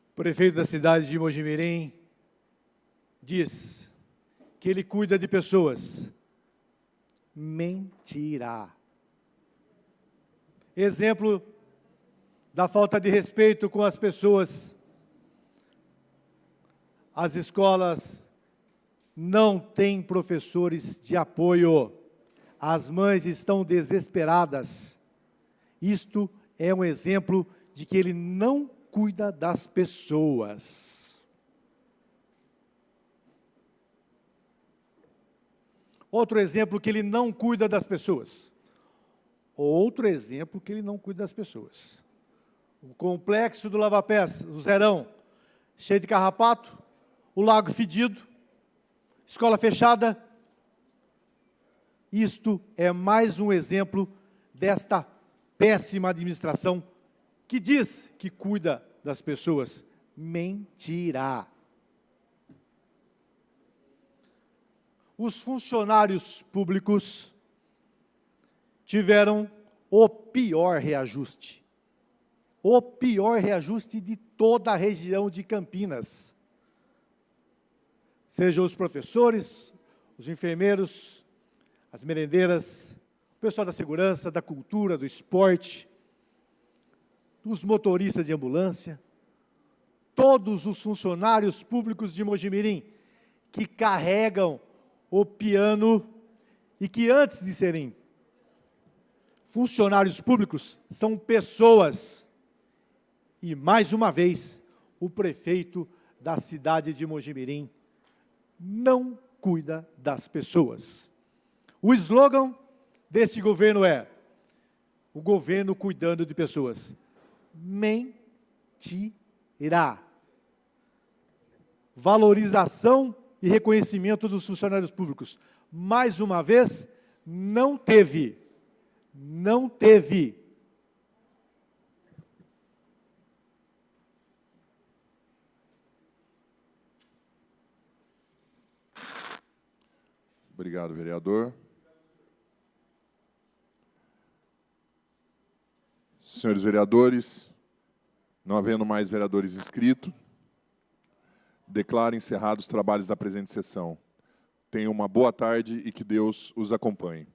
[SPEAKER 3] O prefeito da cidade de Mojimirim diz que ele cuida de pessoas. Mentira. Exemplo da falta de respeito com as pessoas. As escolas não têm professores de apoio. As mães estão desesperadas. Isto é um exemplo de que ele não cuida das pessoas. Outro exemplo que ele não cuida das pessoas. Outro exemplo que ele não cuida das pessoas. O complexo do Lava Pés, o Zerão, cheio de carrapato, o lago fedido, escola fechada. Isto é mais um exemplo desta péssima administração que diz que cuida das pessoas. Mentira. Os funcionários públicos tiveram o pior reajuste. O pior reajuste de toda a região de Campinas. Sejam os professores, os enfermeiros, as merendeiras, o pessoal da segurança, da cultura, do esporte, os motoristas de ambulância, todos os funcionários públicos de Mojimirim que carregam o piano e que antes de serem funcionários públicos são pessoas. E mais uma vez, o prefeito da cidade de Mojimirim não cuida das pessoas. O slogan deste governo é: o governo cuidando de pessoas. Mentira. Valorização e reconhecimento dos funcionários públicos. Mais uma vez, não teve. Não teve.
[SPEAKER 1] Obrigado, vereador. Senhores vereadores, não havendo mais vereadores inscritos, declaro encerrados os trabalhos da presente sessão. Tenham uma boa tarde e que Deus os acompanhe.